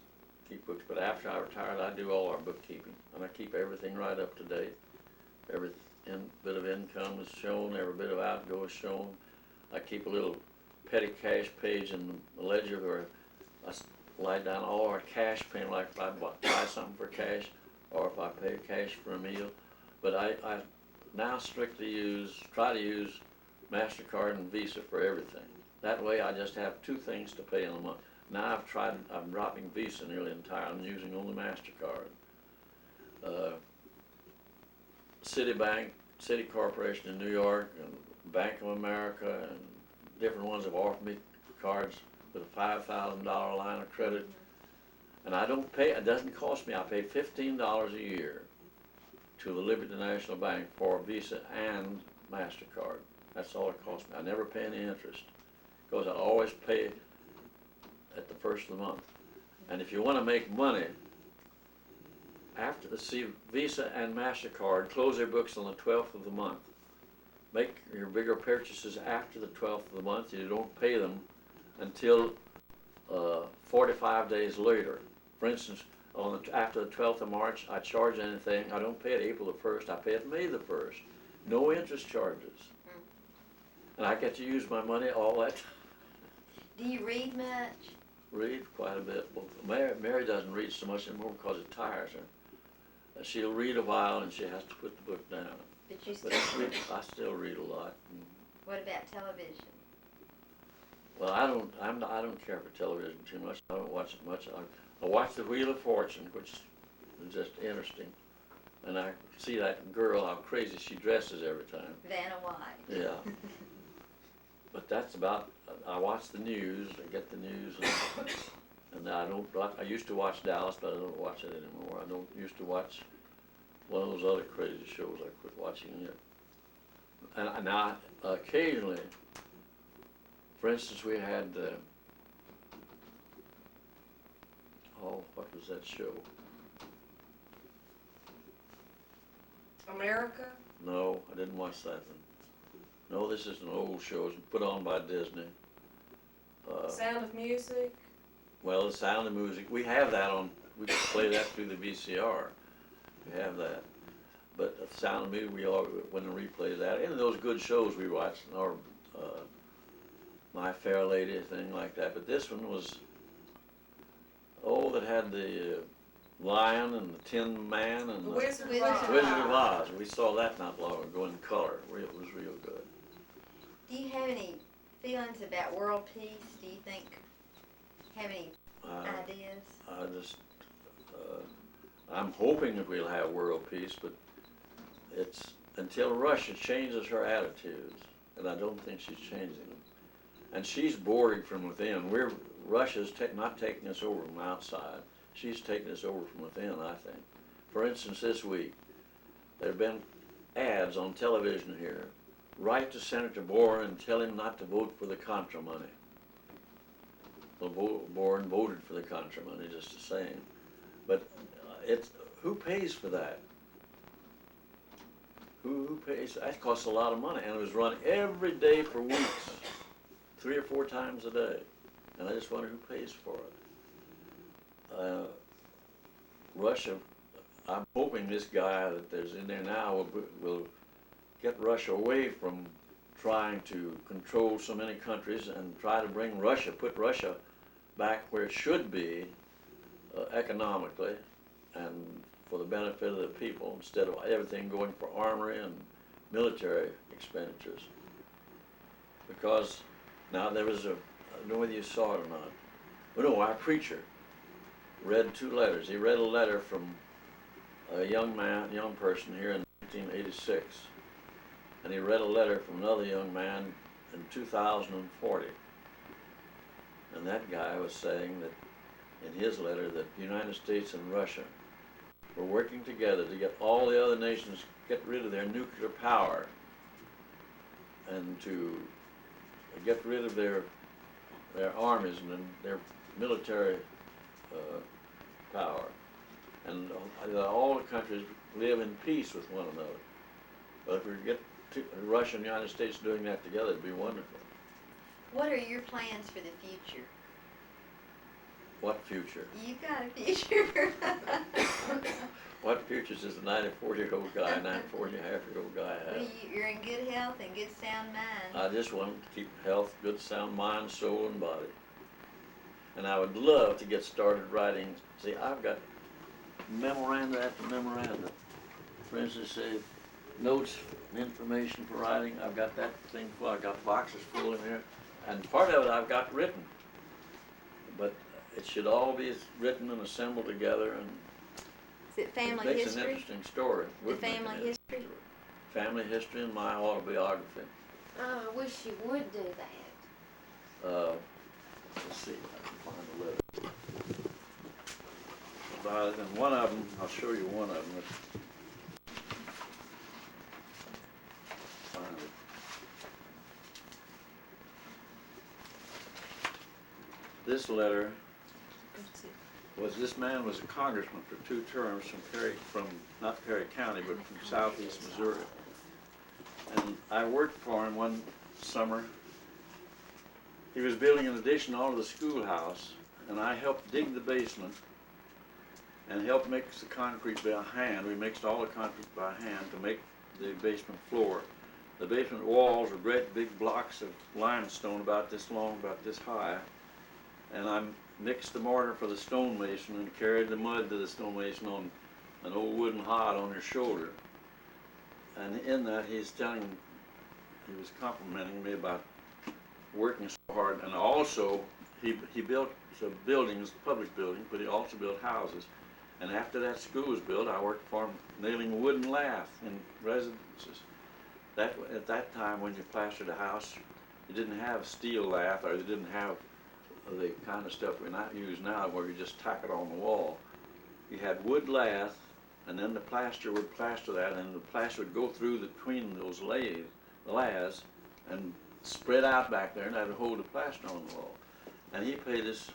keep books. But after I retired, I do all our bookkeeping, and I keep everything right up to date. Every bit of income is shown, every bit of outgo is shown. I keep a little petty cash page in the ledger where I lie down all our cash payment, like if I buy something for cash, or if I pay cash for a meal. But I now strictly try to use MasterCard and Visa for everything. That way I just have two things to pay in a month. Now I'm dropping Visa nearly entirely. I'm using only MasterCard. Citibank, City Corporation in New York, and Bank of America, and different ones have offered me cards with a $5,000 line of credit. And I don't pay, it doesn't cost me, I pay $15 a year to the Liberty National Bank for Visa and MasterCard. That's all it costs me. I never pay any interest, because I always pay at the first of the month. And if you want to make money, Visa and MasterCard close their books on the 12th of the month. Make your bigger purchases after the 12th of the month. You don't pay them until 45 days later. For instance, after the 12th of March, I charge anything. I don't pay it April the 1st. I pay it May the 1st. No interest charges. And I get to use my money all that time. Do you read much? Read quite a bit. Well, Mary doesn't read so much anymore because it tires her. She'll read a while and she has to put the book down. But you But I still read a lot. What about television? Well, I don't care for television too much. I don't watch it much. I watch The Wheel of Fortune, which is just interesting. And I see that girl, how crazy she dresses every time. Vanna White. Yeah. But that's about, I watch the news, I get the news, and I used to watch Dallas, but I don't watch it anymore. I don't used to watch one of those other crazy shows. I quit watching it. And now, occasionally, for instance, we had, what was that show? America? No, I didn't watch that one. No, this is an old show. It was put on by Disney. Sound of Music? Well, The Sound of Music, we have that on, we can play that through the VCR. We have that. But The Sound of Music, we all, when the replay that, and those good shows we watched, or My Fair Lady, thing like that. But this one was, that had the Lion and the Tin Man and The the Wizard Wizard of of Oz. Wizard of Oz. We saw that not long ago in color. It was real good. Do you have any feelings about world peace? Do you have any ideas? I'm hoping that we'll have world peace, but it's until Russia changes her attitudes, and I don't think she's changing them. And she's boring from within. Russia's not taking us over from outside. She's taking us over from within, I think. For instance, this week, there have been ads on television here. Write to Senator Boren and tell him not to vote for the Contra money. Well, Boren voted for the Contra money, just the same. But who pays for that? Who pays? That costs a lot of money, and it was run every day for weeks, 3 or 4 times a day. And I just wonder who pays for it. Russia, I'm hoping this guy that there's in there now will get Russia away from trying to control so many countries and try to put Russia back where it should be economically and for the benefit of the people, instead of everything going for armory and military expenditures. Because now there was I don't know whether you saw it or not, but no, our preacher read 2 letters. He read a letter from a young person here in 1986, and he read a letter from another young man in 2040. And that guy was saying that in his letter that the United States and Russia were working together to get all the other nations get rid of their nuclear power and to get rid of their armies and their military power, and all the countries live in peace with one another. But if we get Russia and the United States doing that together, it'd be wonderful. What are your plans for the future? What future? You've got a future. What futures does a 94-year-old guy, 94-and-a-half-year-old guy Well, have? you're in good health and good sound mind. I just want to keep health, good sound mind, soul, and body. And I would love to get started writing. See, I've got memoranda after memoranda. For instance, say, notes, information for writing. I've got that thing full. I've got boxes full in here. And part of it I've got written. But it should all be written and assembled together, and Is it family it makes an history? interesting story. The Would make an family interesting history? story. Family history and my autobiography. Oh, I wish you would do that. Let's see if I can find a letter. About it, and one of them, I'll show you one of them. Find it. This letter this man was a congressman for 2 terms from not Perry County, but from southeast Missouri. And I worked for him one summer. He was building an addition onto the schoolhouse, and I helped dig the basement and helped mix the concrete by hand. We mixed all the concrete by hand to make the basement floor. The basement walls were great big blocks of limestone about this long, about this high, and I mixed the mortar for the stonemason and carried the mud to the stonemason on an old wooden hod on his shoulder. And in that he was complimenting me about working so hard, and also he built some buildings, public buildings, but he also built houses. And after that school was built, I worked for him nailing wooden lath in residences. At that time, when you plastered a house, you didn't have steel lath, or you didn't have the kind of stuff we not use now, where you just tack it on the wall. You had wood lath, and then the plaster would plaster that, and the plaster would go through between those laths and spread out back there, and that would hold the plaster on the wall. And he paid us,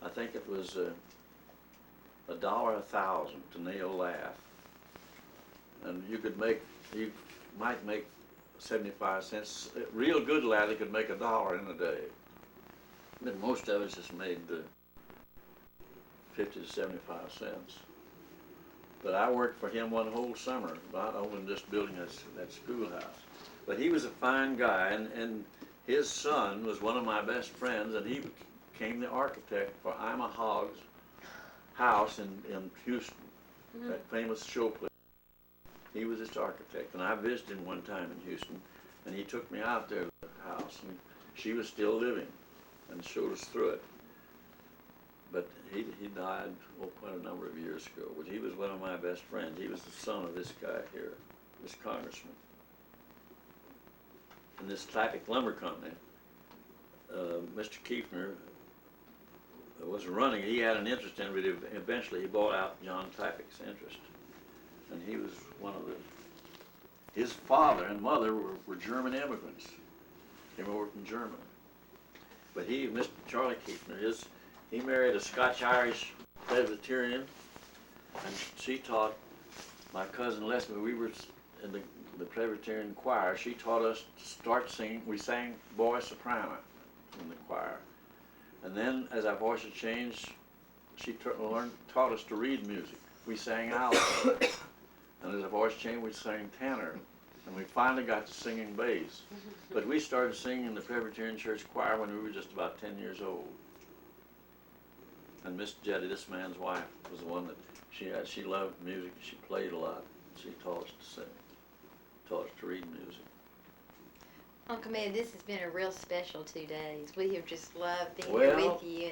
I think it was $1 1,000 to nail lath. And you might make 75 cents. Real good lath, you could make $1 in a day. But most of us just made 50 to 75 cents. But I worked for him one whole summer, not only just building that schoolhouse. But he was a fine guy, and his son was one of my best friends, and he became the architect for Ima Hogg's house in Houston, that famous show place. He was his architect, and I visited him one time in Houston, and he took me out there to the house, and she was still living, and showed us through it. But he died quite a number of years ago. But he was one of my best friends. He was the son of this guy here, this congressman. And this Clappick Lumber Company, Mr. Kiefner was running. He had an interest in it, but eventually he bought out John Clappick's interest. And he was one of his father and mother were German immigrants. Came over from Germany. But Mr. Charlie Kiefner, he married a Scotch-Irish Presbyterian, and she taught my cousin Leslie. We were in the Presbyterian choir. She taught us to start singing. We sang boy soprano in the choir. And then as our voices changed, she taught us to read music. We sang alto. And as our voice changed, we sang tenor. And we finally got to singing bass. But we started singing in the Presbyterian Church choir when we were just about 10 years old. And Miss Jetty, this man's wife, was the one that she loved music. She played a lot. She taught us to sing, taught us to read music. Uncle Med, this has been a real special 2 days. We have just loved being Well, here with you.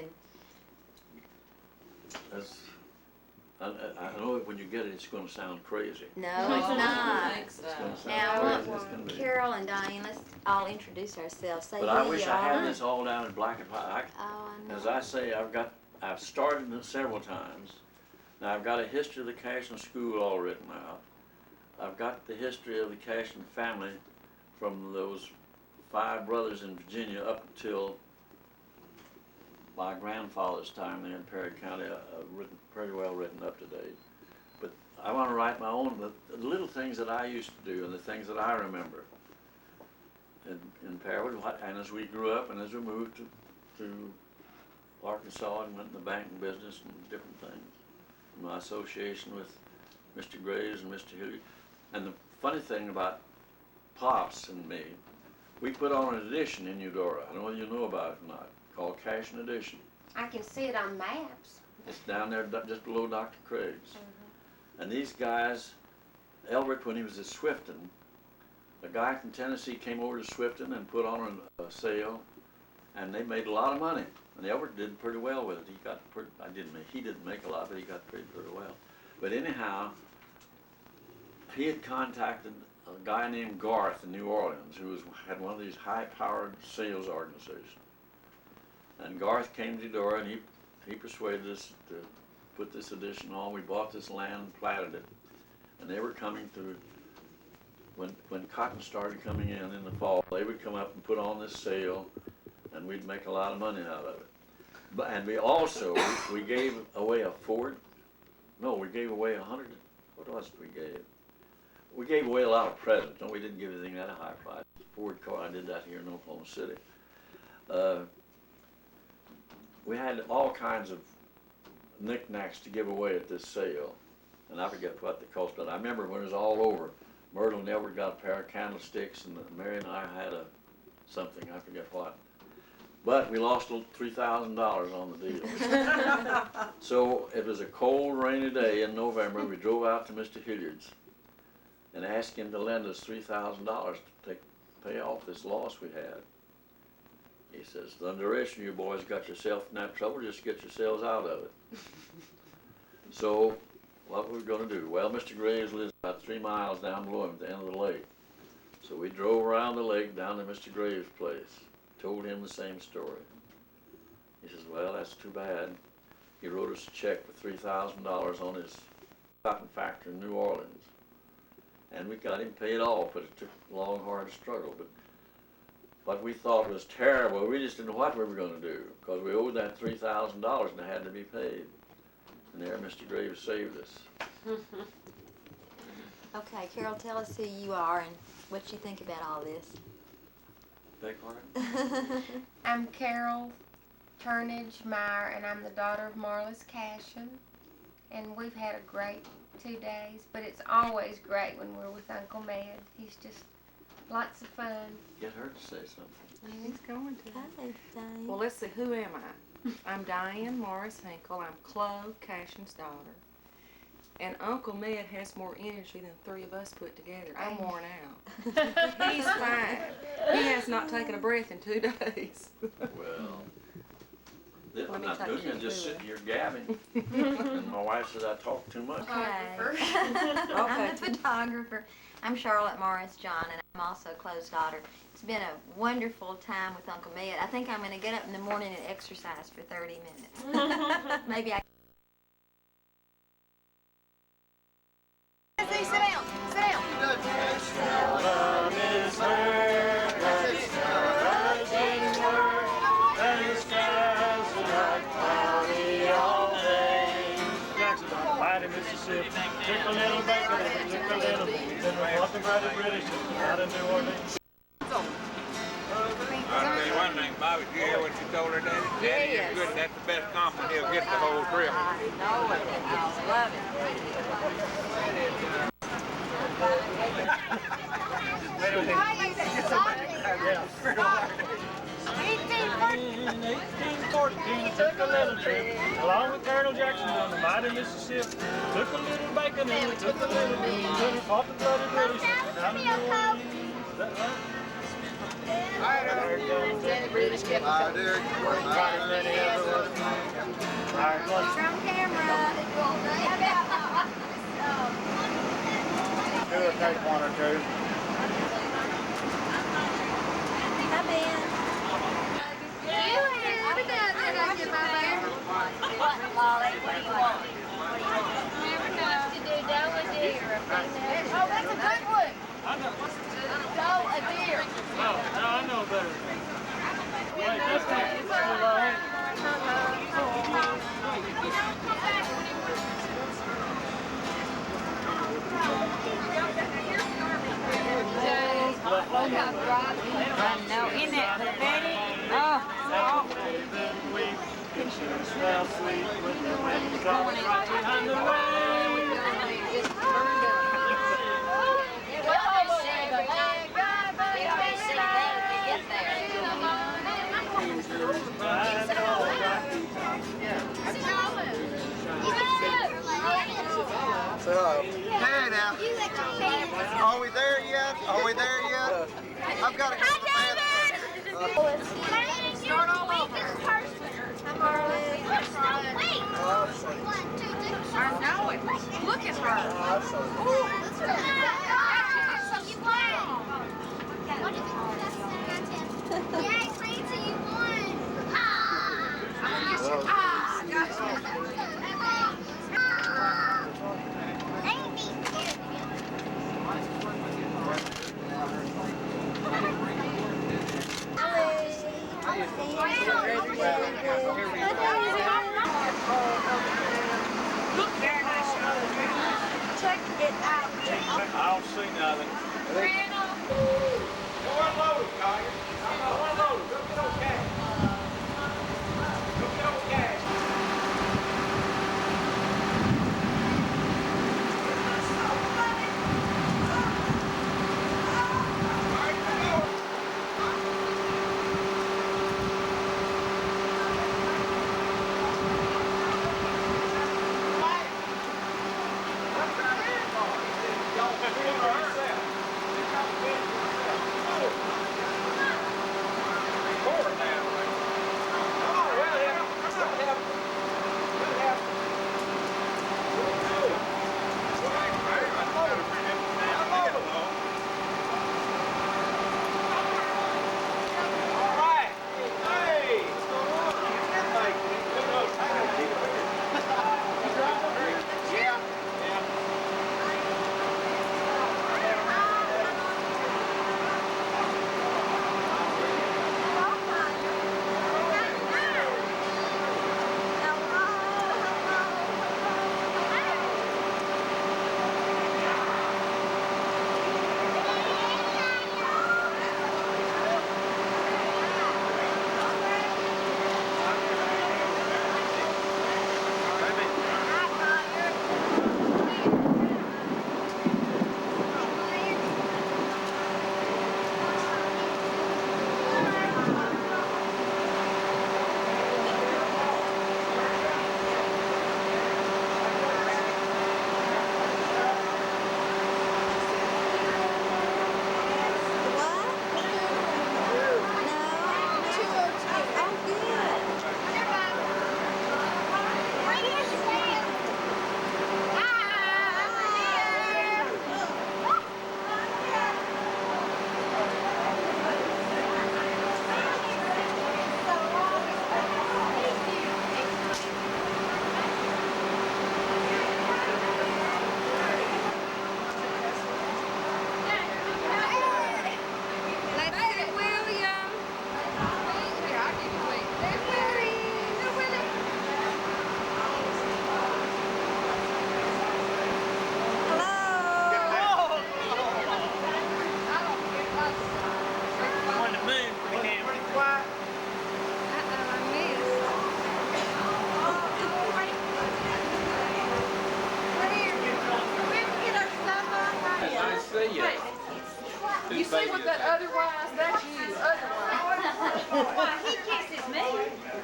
And I know when you get it, it's going to sound crazy. no, it's not. It's going to sound Now, crazy. It's going to be. Carol and Diane, let's all introduce ourselves. Say But I who wish you I had are. this all down in black and white. Oh, I know. As I say, I've started it several times. Now I've got a history of the Cashion school all written out. I've got the history of the Cashion family from those 5 brothers in Virginia up until my grandfather's time there in Perry County, written, pretty well written up to date. But I want to write my own, the little things that I used to do and the things that I remember in Perrywood, and as we grew up and as we moved to Arkansas and went in the banking business and different things. My association with Mr. Graves and Mr. Hilliard. And the funny thing about Pops and me, we put on an edition in Eudora. I don't know whether you know about it or not, called Cashion Edition. I can see it on maps. It's down there just below Dr. Craig's. And these guys, Elbert, when he was at Swifton, a guy from Tennessee came over to Swifton and put on a sale, and they made a lot of money. And Elbert did pretty well with it. He got pretty, he didn't make a lot, but he got pretty well. But anyhow, he had contacted a guy named Garth in New Orleans, who had one of these high-powered sales organizations. And Garth came to Eudora, and he persuaded us to put this edition on. We bought this land, platted it, and they were coming to, when cotton started coming in the fall, they would come up and put on this sale, and we'd make a lot of money out of it. And we also, we gave away we gave away 100, what else did we give? We gave away a lot of presents. No, we didn't give anything at a high price. Ford car, I did that here in Oklahoma City. We had all kinds of knickknacks to give away at this sale, and I forget what they cost, but I remember when it was all over, Myrtle and Elbert got a pair of candlesticks, and Mary and I had something, I forget what. But we lost $3,000 on the deal. So it was a cold, rainy day in November. We drove out to Mr. Hilliard's and asked him to lend us $3,000 to pay off this loss we had. He says, "The duration you boys got yourself in that trouble, just get yourselves out of it." So what were we going to do? Well, Mr. Graves lives about 3 miles down below him at the end of the lake. So we drove around the lake down to Mr. Graves' place, told him the same story. He says, "Well, that's too bad." He wrote us a check for $3,000 on his cotton factory in New Orleans. And we got him paid off, but it took a long, hard struggle. But what we thought was terrible, we just didn't know what we were going to do, because we owed that $3,000 and it had to be paid. And there Mr. Graves saved us. Okay, Carol, tell us who you are and what you think about all this. Beg pardon? I'm Carol Turnage Meyer, and I'm the daughter of Marlis Cashion. And we've had a great 2 days, but it's always great when we're with Uncle Med. He's just lots of fun. Get her to say something. He's going to. Hi, Diane. Well, let's see, who am I? I'm Diane Morris Hinkle. I'm Chloe Cashion's daughter. And Uncle Med has more energy than 3 of us put together. I'm worn out. He's fine. He has not taken a breath in 2 days. Well, Let I'm me not take doing you it, just through sitting here gabbing. And my wife says I talk too much. Okay. Okay. I'm the photographer. I'm Charlotte Morris John, and I'm also Chloe's daughter. It's been a wonderful time with Uncle Med. I think I'm going to get up in the morning and exercise for 30 minutes. Maybe I Sit down, sit down. Mississippi. Took a little bacon and we took a little bit. Then we bought the brother British out of New Orleans. I'll tell you one thing, Bobby, did you hear what you told her, Daddy? Daddy is good, that's the best compliment he'll get the whole trip. know it. I love it. In 1814, took a little trip along with Colonel Jackson on the mighty Mississippi. Took a little bacon and we took a little bit. Then we fought the bloody British out of New Orleans. Is that right? British kept Right, many other ones. All right, let's From camera. do it. Take one or two. Hi, Ben. What, Molly? What do you want? Oh, that's a good one. Doe a deer. No, I know better. Wait, this one is too low. know, isn't that pathetic? Oh. Smell sweet with the wind coming right behind the Hey now. Are we there yet? Are we there yet? I've got to go to the bathroom. Start all over. Hi, Marlon. I know it. Look at her. Yay, Clancy, you won! Check it out. I don't see nothing. Go unload it, Collier. Go unload it. Go get old cash. Go get old cash. You see what that otherwise, that's you, otherwise. Why, he kisses me.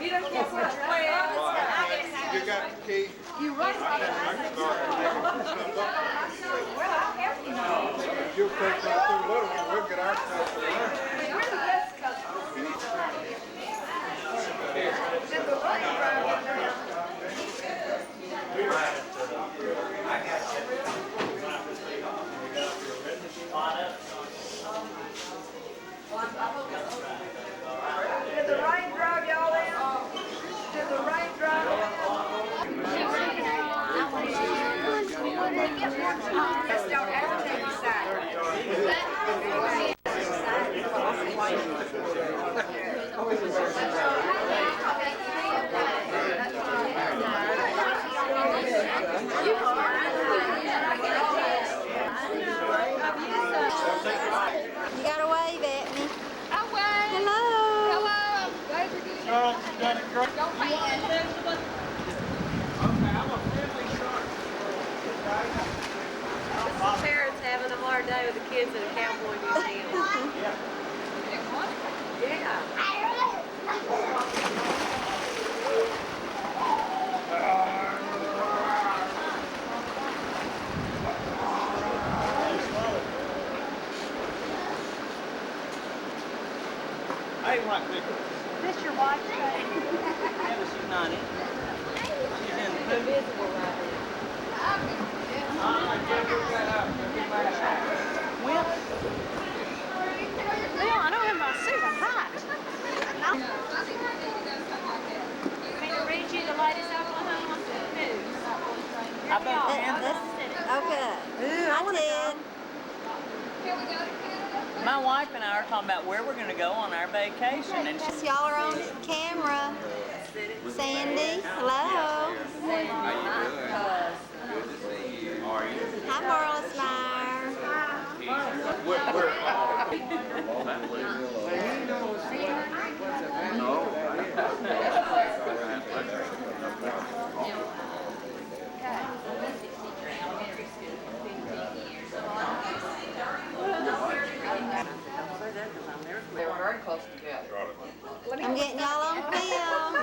You don't kiss what you're well. You got the key? You run right Well, I'll help you. You'll take that two little ones, we'll get our stuff to learn. We're the best customers. Did the light drive down? Did the rain drive y'all in? Did the rain drive y'all in? Let's don't advertise You gotta wave Parents having a hard day with the kids at a cowboy museum. Yeah. I ain't like pickles. This your wife today? Yeah, but she's not in. She's in the Invisible right Well, I don't have my suit. I'm hot. Want me to read you the latest Oklahoma news? I've been Oh, good. Hi, Ted. My wife and I are talking about where we're going to go on our vacation, and Yes, y'all are on camera. Sandy, hello. Hi, Marla Slyer. They were very close together. I'm getting y'all on film.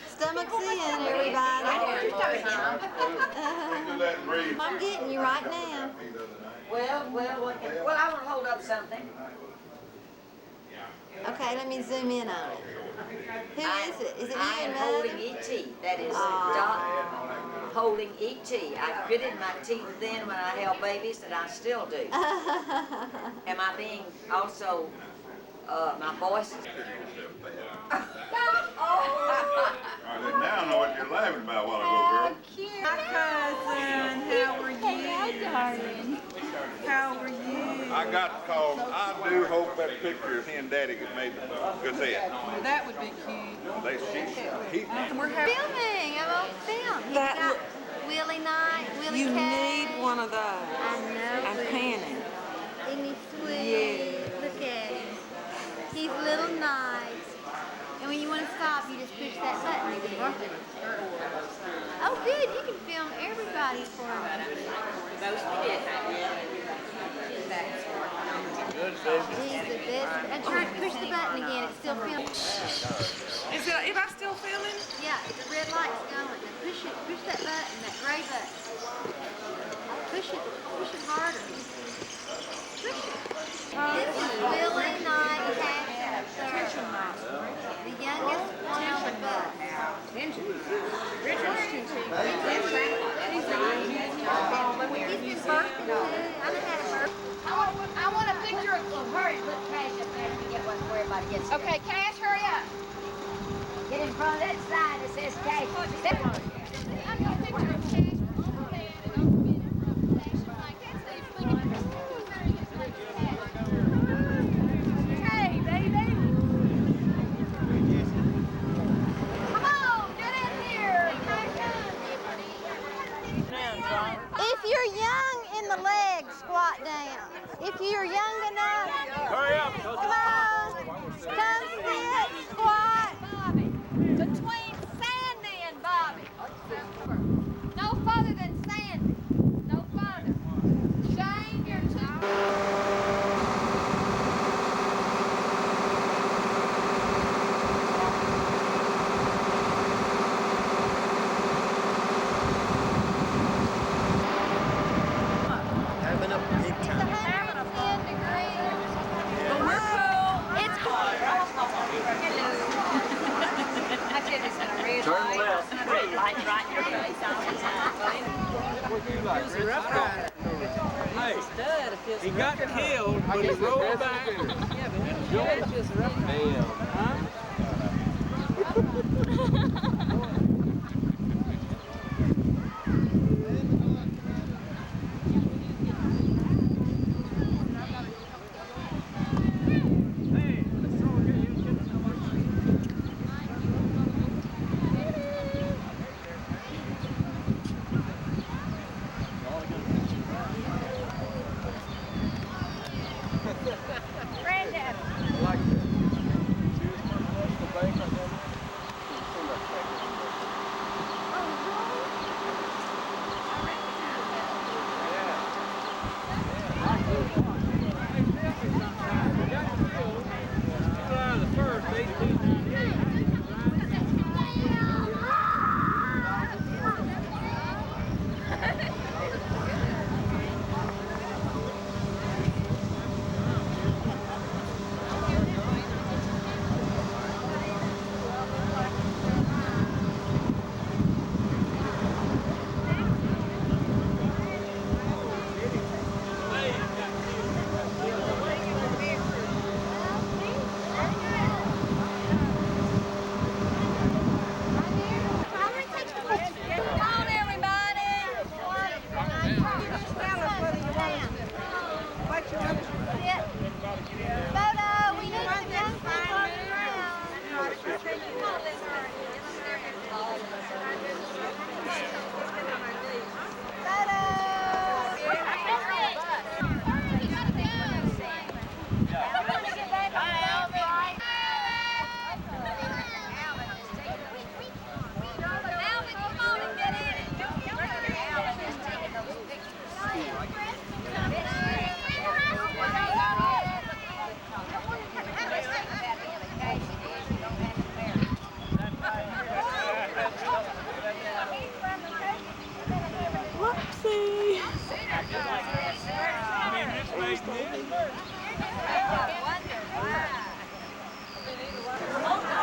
Stomachs in, everybody. I'm getting you right now. well, I want to hold up something. Okay, let me zoom in on it. Who is it? Is it you and holding Mother? E.T. That is Aw. holding E.T. I gritted my teeth then when I held babies, and I still do. Am I being also, my voice is... Now I know what you're laughing about a while ago, girl. Hi, cousin. How are you? How are you? I got called. I do hope that picture of he and Daddy get made a good set. That would be cute. We're having. Filming. I'm on film. He's That got Willie Knight, Willie You K. need one of those. I know. I'm panning. Isn't he sweet? Yeah. Look at him. He's little nice. And when you want to stop, you just push that button again. Oh, good. You can film everybody for me. He's the best. And try to push the button again. It's still filming. If I still feeling? Yeah, the red light's going. Now push it. Push that button, that gray button. Push it. Push it harder. Push it. This is Willie Knight Cashion, the youngest one on the bus. Richard's too cheap. He's been birthing too. I done had a birthday. I want a picture of hurry. Put Cash up there to get one where everybody gets it. Okay, Cash, hurry up. Get in front of that sign that says Cash. I got a picture of Cash. Hey, baby. Come on, get in here. If you're young in the legs, squat down. If you're young enough, Hurry up. come on. Come sit, squat. Between Sandy and Bobby. No further than Sandy. No further. Shane, you're too. Having a big It's time. 110 degrees. But we're cool. It's cool. I said it's in a red Turn light. left. Red light right in your face all the time. Hey, he got killed, but he rolled back. Granddad. Like choose one of the bacon. July the 1st, 1898.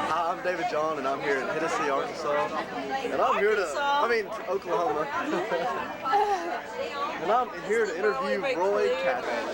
Hi, I'm David John, and I'm here in Tennessee, Arkansas. And I'm here Oklahoma. And I'm here to interview Roy Cashion.